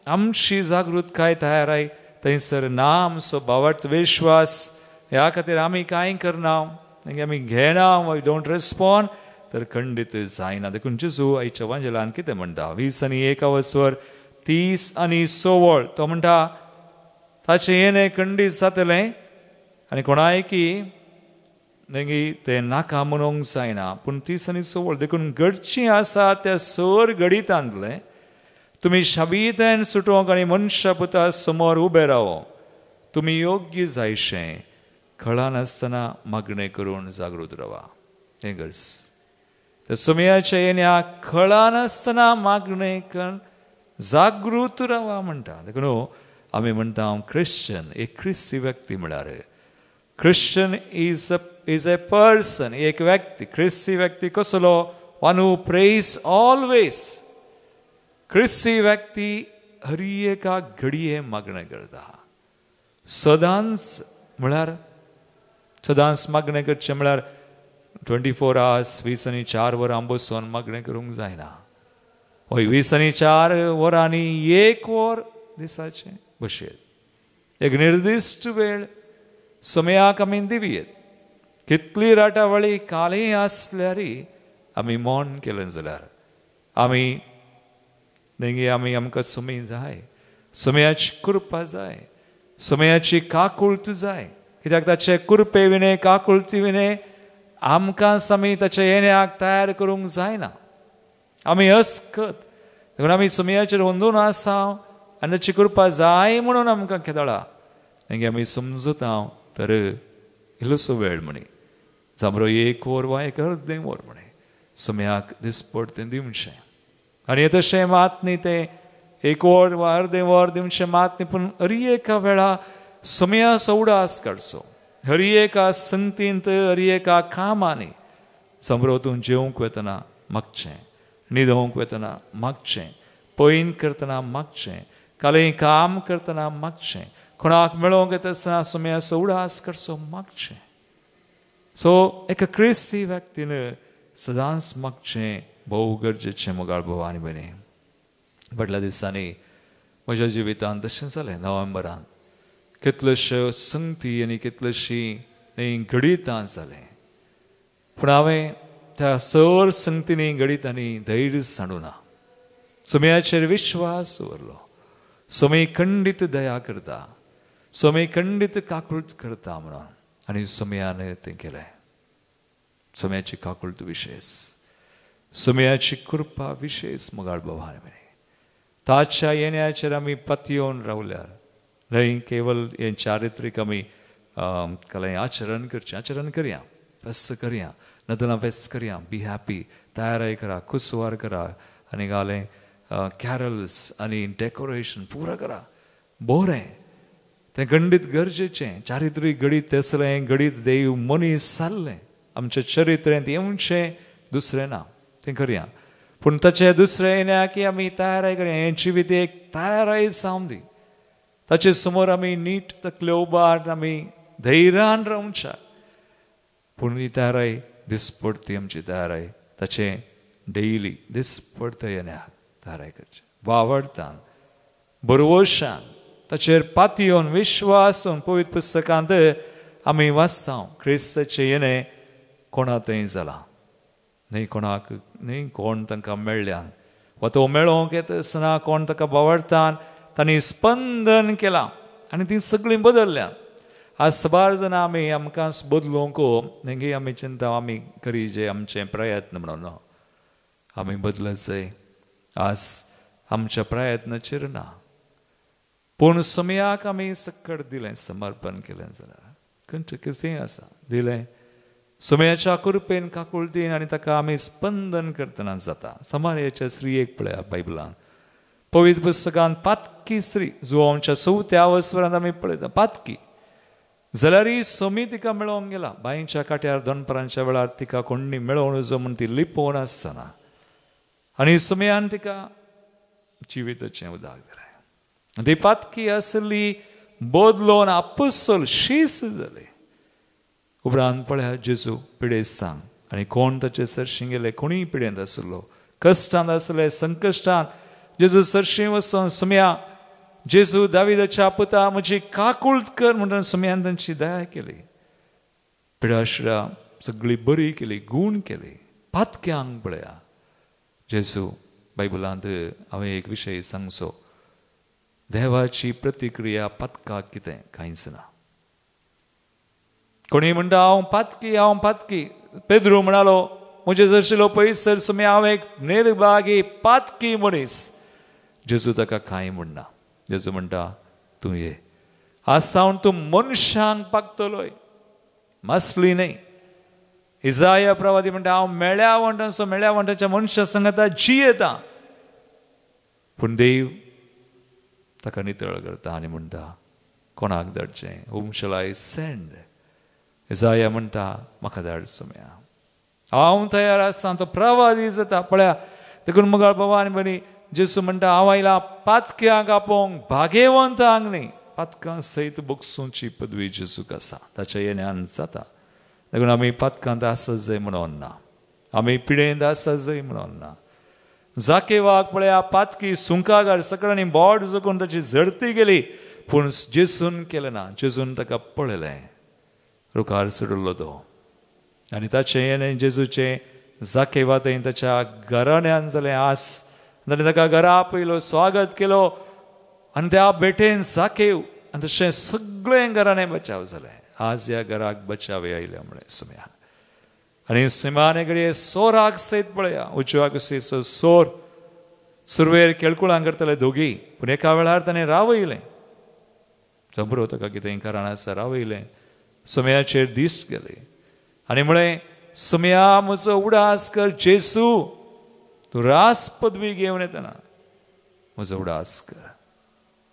आमची जागृतकाय तयाराय थंयसर ना आमचो भावार्थ विश्वास ह्या खातीर आमी कांय करना, आमी घेना, वी डोंट रिस्पॉन्ड तर खंडीत जायना. देखून जेजू आयच्या वांजेलान कितें म्हणटा 20:1 वर 30:16 तो म्हणटा ताचें येणें खंडीत जातलें आनी कोणायकी तें नाका म्हणूंक जायना. पूण 30:16 देखून घडचीं आसा त्या सोर घडीत आणलें. तुमी शाबीतायेन सुटोवंक आनी मनशा पुता समोर उबे रावोंक तुमी योग्य जायशें कळनासतना मागणें करून जागृत रावा. हें गरज. त्या सुमयाच्या येण्याक कळनासतना मागणें करून जागृत रावा म्हणटा. देखून आमी म्हणटा हांव क्रिश्चन. एक क्रिस्ती व्यक्ती म्हळ्यार क्रिश्चन इज ए पर्सन. एक व्यक्ती क्रिस्ती व्यक्ती कसलो? One who praise always. क्रिस्ती व्यक्ती हर एका घडये मागणें करता. सदांच म्हळ्यार सदांच मागणें करचें म्हळ्यार 24 hours 20:4 वरां बसून मागणें करूंक जायना. हय 20:4 वरांनी 1 वर दिसाचें बसयत एक निर्दिश्ट वेळ समयाक आमी दिवयेत. कितली राटावळी कालय आसल्यारय आमी मौन केलें जाल्यार आमकां सुमी जाय. सुमयाची कृपा जाय. सुमयाची काकुळट जाय. कित्याक ताचे कृपे विने काकुळटी विने आमकां आमी ताच्या येण्याक तयार करूंक जायना. आमी अस्कत. देखून आमी सुमयाचेर वंदून आसा आनी ताची कृपा जाय म्हणून आमकां केदळा. आमी समजता तर इल्लोसो वेळ म्हणी जांबरो एक वर वा एक अर्दें वर म्हणे सुम्याक दिसपडतें दिवचें आनी तशें मात न्ही तें एक वर वा अर्दें वर दिवचें मात न्ही पूण हरी एका वेळा सुम्या सवडास काडचो हरी एका संगतींत हरी एका कामांनी जांबरो तूं जेवंक वेतना मागचें न्हिदोवंक वेतना मागचें पयन करतना मागचें कालें काम करतना मागचें कोणाक मेळोवंक येता आसतना सुम्या सवडास करचो मागचें सो एका क्रिस्ती व्यक्तीन सदांच मागचें भोव गरजेचें मोगाळ भाव आनी भयणी फाटल्या दिसांनी म्हज्या जिवितांत तशें जालें नोव्हेंबरान कितल्योश्यो संगती आनी कितलींशीं घडितां जालें पूण हांवें त्या सर संगतींनी घडितांनी धैर्य सांडूना सुमयाचेर विश्वास दवरलो सुमी खंडीत दया करता सुमी खंडीत काकूळट करता म्हणून आनी सुमयान तें केलें सुमयाची काकूळट विशेष सुमयाची कृपा विशेष मोगाळ भवानी म्हणे ताच्या येण्याचेर आमी पतयोवन रावल्यार न्हय केवल हें चारित्रीक आमी कलें आचरण करचें आचरण करया फेस्त करया नदलां फेस्त करया बी हॅपी तयाराय करा कुसवार करा आनी घालें कॅरल्स आनी डेकोरेशन पुरो करा बरें तें गंडीत गरजेचें चारित्रीक घडीत तेसलें घडीत देव मनीस जाल्लें आमच्या चरित्रेंत येवचें दुसरें ना तें करया पूण ताचें दुसरें येना की आमी तयाराय करया हें जिवीत एक तयाराय जावं दी ताचे समोर आमी नीट तकले उबार आमी धैर्यान रावच्या पूण ही तयाराय दिसपडटी आमची तयाराय ताचें डेली दिसपडटा येण्याक तयाराय करचें वावडटान बरवशान ताचेर पातयोवन विश्वासून पवित्र पुस्तकांत आमी वाचता क्रिस्ताचें येणें कोणा थंय जालां न्ही कोणाक न्ही कोण तांकां मेळ्ळ्यान वा तो मेळोवंक येता आसतना कोण ताका बावडटान तांणी स्पंदन केलां आनी तीं सगळीं बदल्ल्यां आज सबार जाणां आमी आमकां बदलूंक नेगी आमी चिंता आमी करी जे आमचे प्रयत्न म्हणून आमी बदलत जाय आज आमच्या प्रयत्नाचेर ना पूण सुमयाक आमी सक्कड दिलें समर्पण केलें जाल्यार खंयचें कितें आसा दिलें सुमयाच्या कृपेन काकुळटीन आनी ताका आमी स्पंदन करतना जाता समार्याच्या स्त्रियेक पळया बायबलान पवित्र पुस्तकांत पातकी स्त्री जो आमच्या 4थ्या वस्वरांत आमी पळयता पातकी जाल्यार ही सुमी तिका मेळोवंक गेला बांयच्या काट्यार दनपरांच्या वेळार तिका कोणी मेळोवन जो म्हण ती लिपोवन आसतना आनी सुमयान तिका जिविताचें उदाक दिलें ती पातकी आसली बदलोवन आपुस्तोल शीस जाली उपरांत पळया जेजू पिडेस्त सांग आनी कोण ताचे सरशी गेले कोणीय पिडेंत आसलो कश्टांत आसले संकश्टांत जेजू सरशी वचोन सुमया जेजू दाविदाच्या पुता म्हजी काकूळट कर म्हणून सुमयान तांची दया केली पिडाशिरा सगळी बरी केली गूण केली पातक्यांक पळया जेजू बायबलांत हांवें एक विशय सांगचो देवाची प्रतिक्रिया पातकाक कितें कांयच ना कोणी म्हणटा हांव पातकी पेद्रू म्हणालो म्हजे जरशिलो पयसर सुमी हांव एक निर्भागी पातकी मनीस जेजू ताका कांय म्हणना जेजू म्हणटा तूं ये आज सावन तूं मनशांक पागतलोय मसली न्ही इजाया प्रवादी म्हणटा हांव मेळ्या वंटाच्या मनशा संगता जियेता पूण देव ताका नितळ करता आनी म्हणटा कोणाक धाडचें whom shall I send इजाया म्हणटा म्हाका धाड सुमया हांव तयार आसा तो प्रवादी जाता पळया देखून मुगाळ भवानी बरी जेजू म्हणटा हांव आयला पातक्यांक आपोवंक भाग्यवंतांक न्ही पातकां सयत बोगसूंची पदवी जेजूक आसा ताच्या येण्यान जाता देखून आमी पातकांत आसत जाय म्हणून ना आमी पिडेंत आसत जाय म्हणून ना जाकेवाक पळया पातकी सुंकागार सकळांनी बोड जोकून ताची झडती गेली पूण जेजून केलें ना जेजून ताका पळयलें रुखार सोडलो तो आनी ताचें येणें जेजूचें जाकेवा थंय ताच्या घराण्यान जालें आस ताणें ताका घरा आपयलो स्वागत केलो आनी त्या भेटेन जाकेव आनी तशें सगळें घराणें बचाव जालें आज ह्या घराक बचावे आयल्या म्हळें सुमया आनी सुमयान घडये सोराक सयत पळया उजव्या कुशीचो सोर सुरवेर केळकुळां करतले दोगी पूण एका वेळार ताणें रावयलें जबरो ताका कितें कारण आसा रावयलें सुमयाचेर दीस गेले आनी म्हळें, सुमया म्हजो उडास कर जेसू, तूं रास पदवी घेवन येतना म्हजो उडास कर.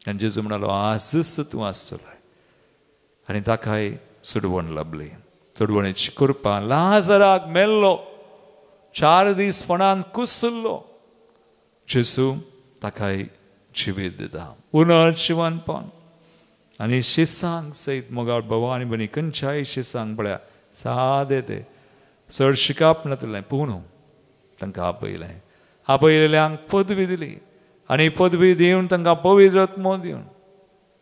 आनी जेजू म्हणालो, आजच तूं आसतलो. आनी ताकाय सुडवण लाभली. सुडवणेची कृपा. लाजाराक मेल्लो, 4 दीस फोंडांत कुसल्लो, जेजू ताकाय जिवीत दिता, पुनर्जिवनपण. आनी शिसांक सयत मोगाळ भवानी बनी खंयच्याय शिसांक पळया सादे ते चड शिकाप नातलें, पूण तांकां आपयलेल्यांक पदवी दिली आनी पदवी दिवन तांकां पवित्र आत्मो दिवन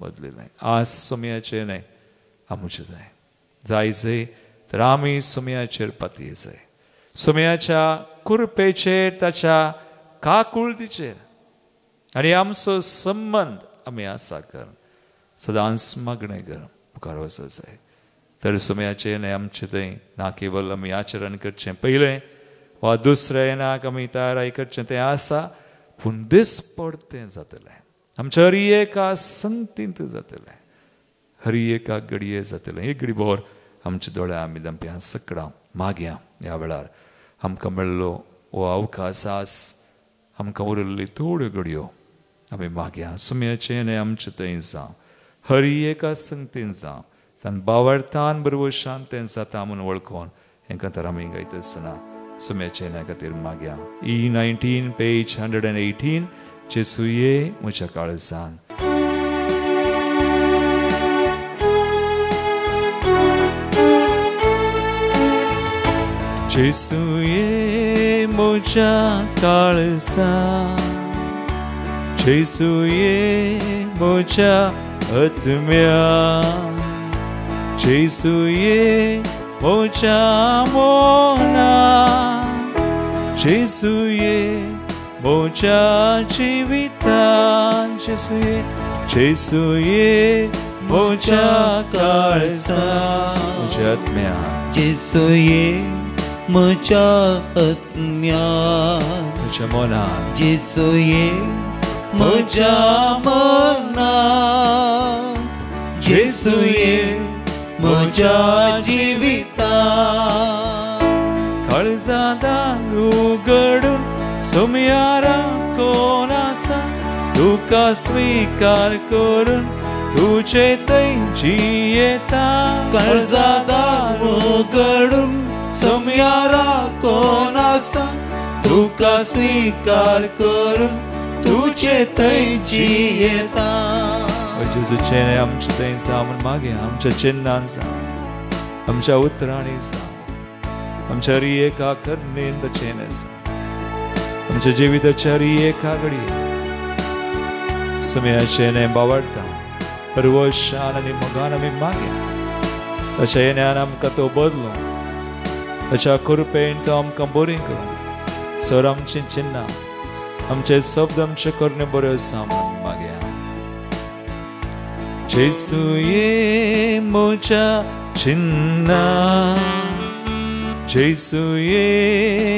बदलिलें. आज सुमयाचें न्हय, आमचें जाय जाय तर आमी सुमयाचेर पातये जाय. सुमयाच्या कृपेचेर, ताच्या काकुळतीचेर आनी आमचो संबंद आमी आसा कर सदांच मागणें कर मुखार वचत जाय. तर सुमयाचें न्हय, आमचें थंय ना केवल आमी आचरण करचें पयलें वा दुसरें येणाक आमी तयाराय करचें तें आसा, पूण दिसपड तें जातलें. आमच्या हर एका संगतींत जातलें, हर एका घडये जातलें. एक घडी भर आमच्या दोळ्या आमी दंप्या सकडा मागया. ह्या वेळार आमकां मेळ्ळो हो अवकाश आस, आमकां उरल्ली थोड्यो घडयो आमी मागया. सुमयाचें न्हय, आमचें थंय जावं, हर एका संगतीन जावं, तान बावरतान बरोबर शांतेन जाता म्हूण वळखून हेंकां तर आमी गायत आसतना सुमयाचें न्हय खातीर मागया. E19 page 118. जेसूये म्हज्या काळजान. जेसूये म्हज्या काळजान, जेसूये म्हज्या आत्म्यान, जेसूये म्हज्या मोनान, जेसूये म्हज्या जिवितान, जेसूये, जेसूये म्हज्या काळजान, म्हज्या आत्म्यान, जेसूये म्हज्या आत्म्यान, म्हज्या मोनान, जेसूये म्हज्या मनान, जेसूये म्हज्या जिवितान. काळजांत उगडून सुमयारा कोण आसा, तुका स्वीकार करून तुजे थंय जियेता. काळजांत उगडून सुमयारा कोण आसा, तुका स्वीकार करून तुजे थंय जियेता. जेजूचें न्हय, आमचें थंय जावं मागया. आमच्या चिन्नान जावं, आमच्या उतरांनी जावं, आमच्या हर एका करणेन ताचें न्हय जावं, आमच्या जिविताच्या हर एका घडये सुमयाचें न्हय बावडटा. हर वर्सान आनी मोगान आमी मागया. ताच्या येण्यान आमकां तो बदलो, ताच्या कृपेन तो आमकां बरें करूं. सर आमचीं चिन्नां, आमचे शब्द, आमचे करणे बऱ्यो आसा म्हणून मागया. जेसूये म्हज्या चिन्नां, जेसूये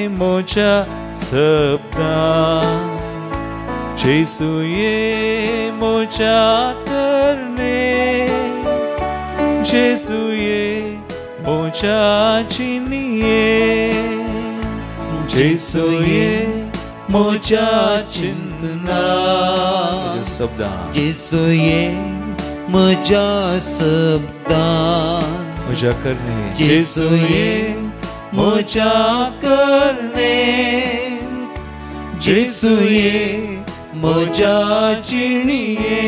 म्हज्या शब्दां, जेसूये म्हज्या करणे, जेसूये म्हज्या जिणये, जेसूये म्हज्या चिन्नां, शब्दां, जेसूये म्हज्या शब्दान, म्हज्या करणे, जेसूये म्हज्या करणे, जेसूये म्हज्या जिणये.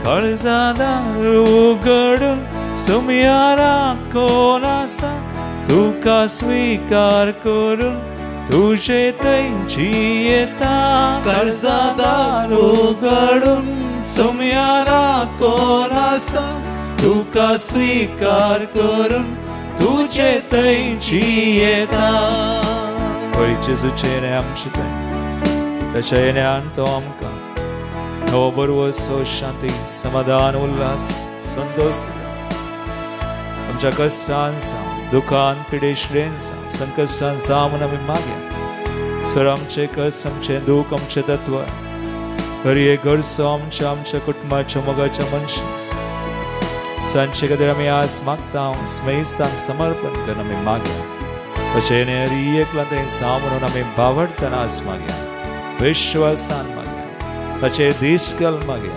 काळजांत उगडून सुमयारा कोण आसा, तुका स्वीकार करून तुजे थंय जियेता. काळजांत उगडून सुमयारा कोण आसा, तुका स्वीकार करून तुजे थंय जियेता. पळय जेजूचें न्हय, आमचें थंय, ताच्या येण्यान तो आमकां नवो बरो सो शांती, समाधान, उल्हास, संतोष दिता. आमच्या कश्टान जावं, दुखान, पिडेश्रेन जावं, संकश्टान जावं म्हूण आमी मागया. सर आमचे कश्ट, आमचे दूख, आमचे तत्व, हर एक गरजो आमच्या कुटुंबाच्या मोगाच्या मनशांक सांचे खातीर आमी आस मागता स्मेसांक समर्पण करून आमी मागया अशें हरी एकला थंय साव म्हणून आमी बावडतना आस मागया विश्वासान मागया ताचेर दिश्कल मागया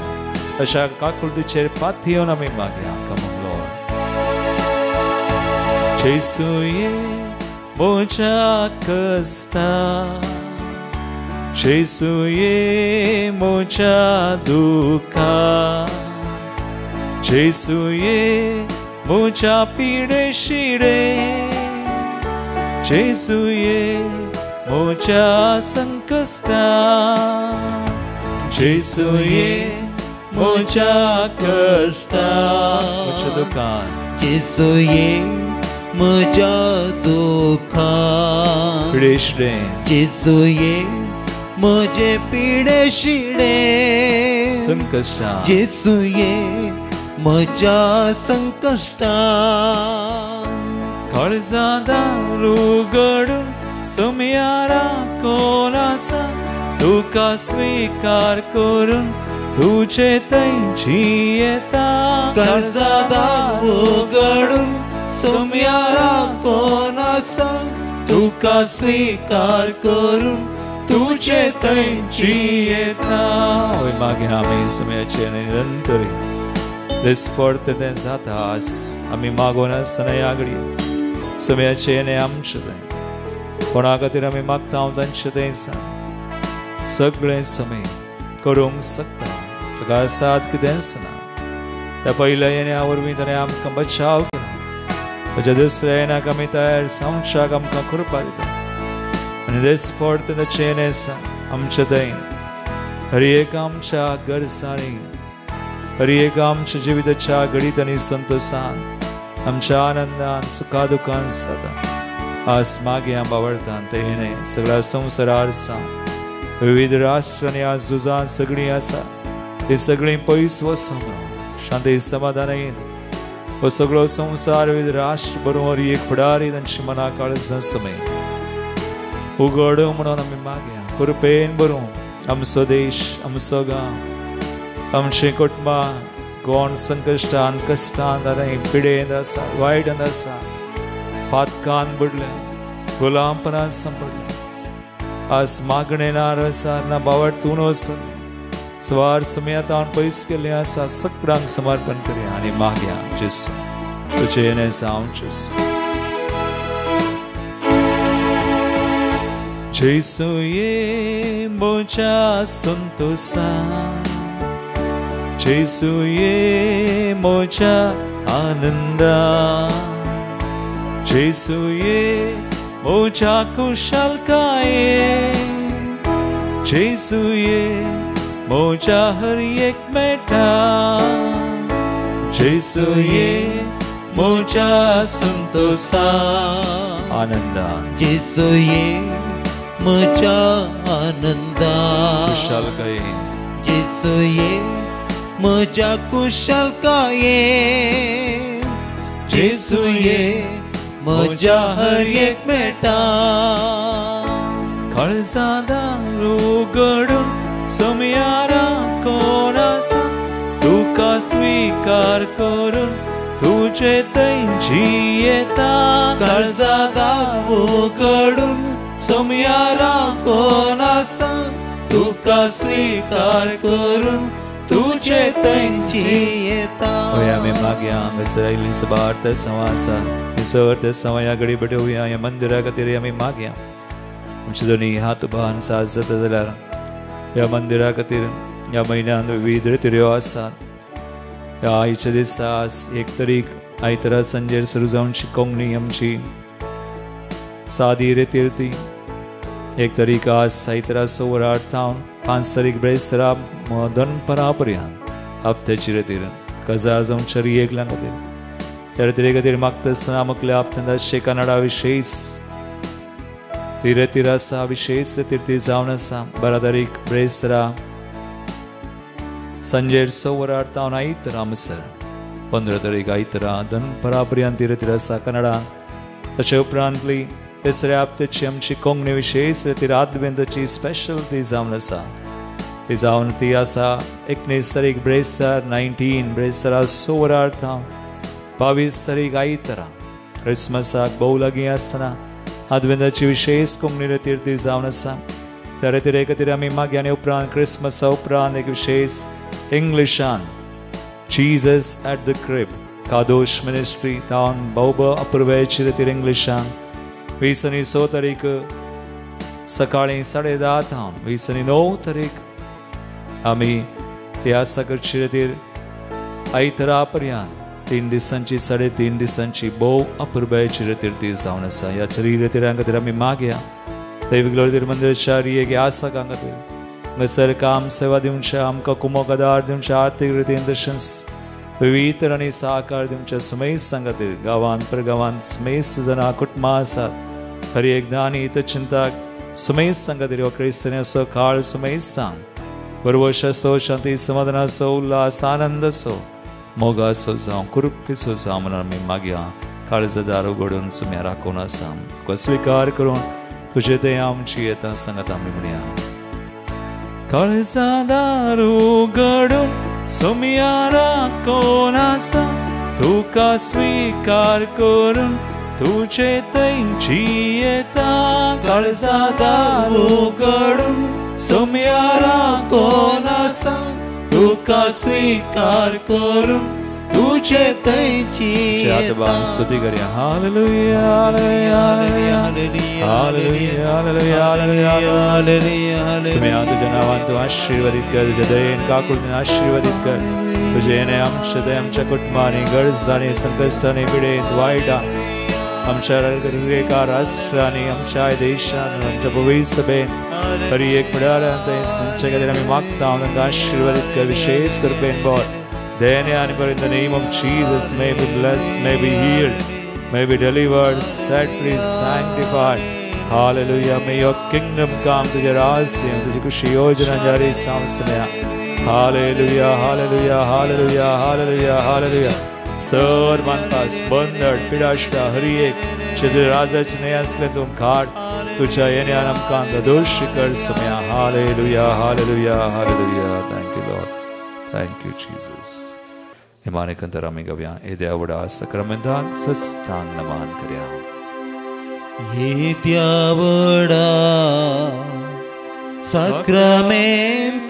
अशा काकुळतीचेर पातयेवन आमी मागया कमन लॉर्ड जेसूये म्हज्या कश्टां जेसूये म्हज्या दुखां जेसूये म्हज्या पिडे शिडे जेसूये म्हज्या संकश्टां जेसूये म्हज्या कश्टां म्हज्या दुखां जेसूये म्हज्या दुखां पिडे शिडे जेसूये म्हजे पिडे शिडे संकश्टां जेसूये म्हज्या संकश्टां काळजां उगडून सुमयार कोण आसा तुका स्वीकार करून तुजे थंयची येता काळजां उगडून सुमयार कोण आसा तुका स्वीकार करून तुजे थंयची येता होय मागीर आमी सुमयाचे निरंतरी दिसपडते तें जाता आमी मागोन आसतना ह्या घडये सुमयाचे येणे आमचे थंय कोणा खातीर आमी मागता हांव तांचे थंय सगळें समय करूंक शकता तुका साथ कितेंच ना त्या पयल्या येण्या वरवीं ताणें आमकां बचाव केला ताच्या दुसऱ्या येण्याक आमी तयार जावंक आमकां कृपा दिता आनी दिसपडते ताचें येणें आमचे थंय हर एक आमच्या गरजांनी हर एक आमच्या जिविताच्या घडीत आनी संतोषान आमच्या आनंदान सुखा दुखान जाता आज मागया बावळटान ते येणें सगळ्या संवसारार विविध राष्ट्रांनी आज झुजां सगळीं आसा ती सगळीं पयस वचूंक शांती समाधान येन हो सगळो संवसार विविध राष्ट्र बरोबर एक फुडारी तांची मना काळजां समय उगड म्हणून आमी मागया कृपेन बरोवन आमचो देश आमचो गांव आमचे कुटुंबां कोण संकश्टान कश्टान पिडेंत आसा वायटांत आसा पातकान बुडल्या गुलामपणान सांपडल्या आज मागणे नार आसा ना बावट तूं वचून सवार समयात हांव पयस केल्लें आसा सगळ्यांक समर्पण करया आनी मागया जेसू तुजें येणें जावं जेसू जेसूये म्हज्या संतोषान जेसूये म्हज्या आनंदान जेसूये म्हज्या कुशलकाये जेसूये म्हज्या हर एक मेटा जेसूये म्हज्या संतोषान आनंदान जेसूये म्हज्या आनंदान कुशलकाये जेसूये म्हज्या कुशलकाये जेसूये म्हज्या हर एक मेटा काळजां उगडून सुमयार कोण आसा तुका स्वीकार करून तुजे थंयची येता काळजां उगडून सुमयार कोण आसा तुका स्वीकार करून तुजे थंयची येता होय आमी मागया इस्रायली सबार ते संवासा इसर ते सवया घडी बटोवया ह्या मंदिरा खातीर आमी मागया आमचे दोनी हात बांद साथ जाता जाल्यार ह्या मंदिरा खातीर ह्या म्हयन्यान विविध रित्यो आसात ह्या आयच्या दिसा 1 तारीख आयतारा संजेर सुरू जावची कोंकणी आमची सादी रितीर ती 1 तारीख आज आयतारा 8 5 तारीख ब्रेस्तरा दनपरा पर्यंत हप्त्याची रितीर काजार जावन चरी एकल्या खातीर त्या रितीरे खातीर मागता आसतना म्हटल्या हप्त्यांत अशें कन्नडा विशेष ती रितीर आसा विशेष रितीर ती जावन आसा 12 तारीख ब्रेस्तरा संजेर 8 आयतारा हांगासर 15 तारीख आयतारा दनपरा पर्यंत ती रितीर आसा कन्नडान ताचे उपरांतली तिसऱ्या हप्त्याची आमची कोंकणी विशेष रितीर आदवेंताची स्पेशल ती जावन आसा ते जाऊन ती असा 19 तारीख ब्रेसर 19 ब्रेसर सोवरार था 22 तारीख आई तरा क्रिसमसाक भोव लागीं आसतना अद्वेंताची विशेष कोंकणी तीर्थ जावन आसा तर ती खातीर आमी मागया आनी उपरांत क्रिसमसा उपरांत एक विशेष इंग्लिशान Jesus at the crib Kadosh ministry तावन भोव अपुर्वेची रितीर इंग्लिशान 20 आनी 6 तारीख सकाळीं 10:30 थावन 20 आनी 9 तारीख आमी त्या सकाळची रितीर आयतरा पर्यंत 3 दिसांची 3.5 दिसांची भोव अपुर्वेची रितीर ती जावन आसा ह्या रितीरां खातीर आमी मागया दैविक लोळीर मंदिराच्या रियेक आसा खातीर घसर काम सेवा दिवचे आमकां कुमोक आदार दिवचे आर्थीक रितीन तशेंच विविध आनी सहकार दिवचे सुमेस खातीर गांवांत परगांवांत सुमेस जाणां कुटुंबां आसात खरी एकदां आनी हितचिंताक सुमेस खातीर हो क्रिस्तांनी असो काळ सुमेस सांग बरवश असो शांती समाधान असो उल्हास आनंद असो मोगा असो जावं कुरुक्कीचो जावं म्हणून आमी मागया काळजादार उगडून सुम्या राखून आसा तुका स्विकार करून तुझे ते आमची येता सांगत आमी म्हणया काळजादार उगडून सुम्या राखून आसा तुका स्वीकार करून तुझे तेंची येता काळजादार उगडून सुम्या राखून आसा तुका स्वीकार करून तुझे तेंची येता स्तुती करूया हालेलुया हालेलुया हालेलुया हालेलुया हालेलुया सुम्या तुझ्या नावान तू आशीर्वादित कर तुझ्या दयेन काकुळीन आशीर्वादित कर तुझे येणे आमच्या कुटुंबांनी गरजांनी संकश्टांनी पिडेंत वायटा आमच्या राष्ट्रांनी आमच्या देशान आमच्या भवी सभेन खरी एक फुडारांत तुमच्या खातीर आमी मागता तांकां आशीर्वादित कर विशेष कृपेन bore Then in the name of Jesus may be blessed, may be healed, may be delivered, set free, sanctified. Hallelujah. May your kingdom come to your Rasya, to your Kushiyojana Jari Samsaya. Hallelujah, hallelujah, hallelujah, hallelujah, hallelujah. Sir Manpas, Bandar, Pidashta, Hariyek, Chidri Razach Neasletum Khat, Tucha Yenyanam Kanda, Doshikar Samaya. Hallelujah, hallelujah, hallelujah. Thank you, Lord. Thank you, Jesus. Imane kantarami gavya edyavada sakramentan sastang naman karya. Edyavada sakramentak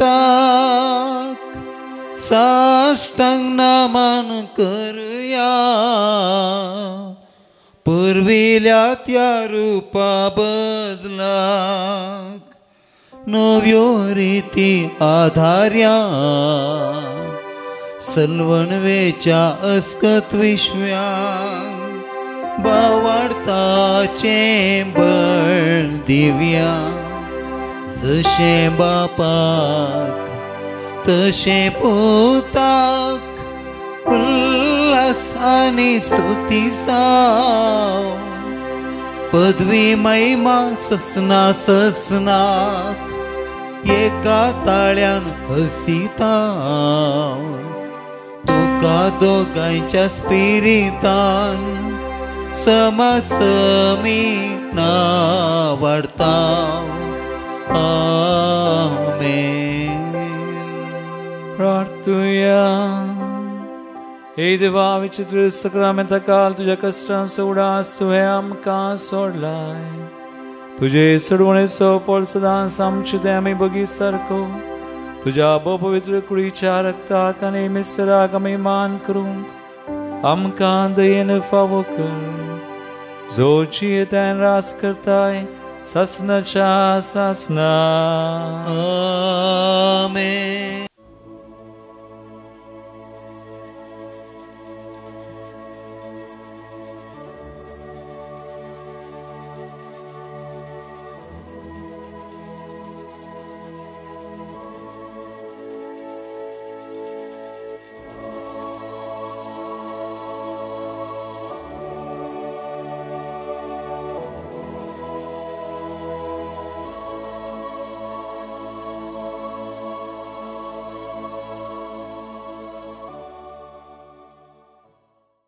sastang naman karya. Purvilya त्या रूपा बदलाक नव्यो रीती आधार्या सलवणवेच्या अस्कत विश्व्या बावाडताचे बळ दिव्या जशे बापाक तशे पुताक उल्हासानी स्तुती साव पदवी महिमा ससना ससनाक एका ताळ्यान हसिता तुका दोगांच्या स्पिरितान समसमी ना वाढता आमेन. प्रार्थूया हे देवा विचित्र सक्रामेंता काल तुझ्या कष्टांचो उडास तुवें आमकां सोडलाय तुझे सोडवणेचो फळ सदांच आमचे ते आमी बगी सारको तुझ्या पवित्र कुडीच्या रक्ताक आनी मिसराक आमी मान करूंक आमकां दयेन फावो कर जो जियेतान रास करताय सासनाच्या सासना आमेन.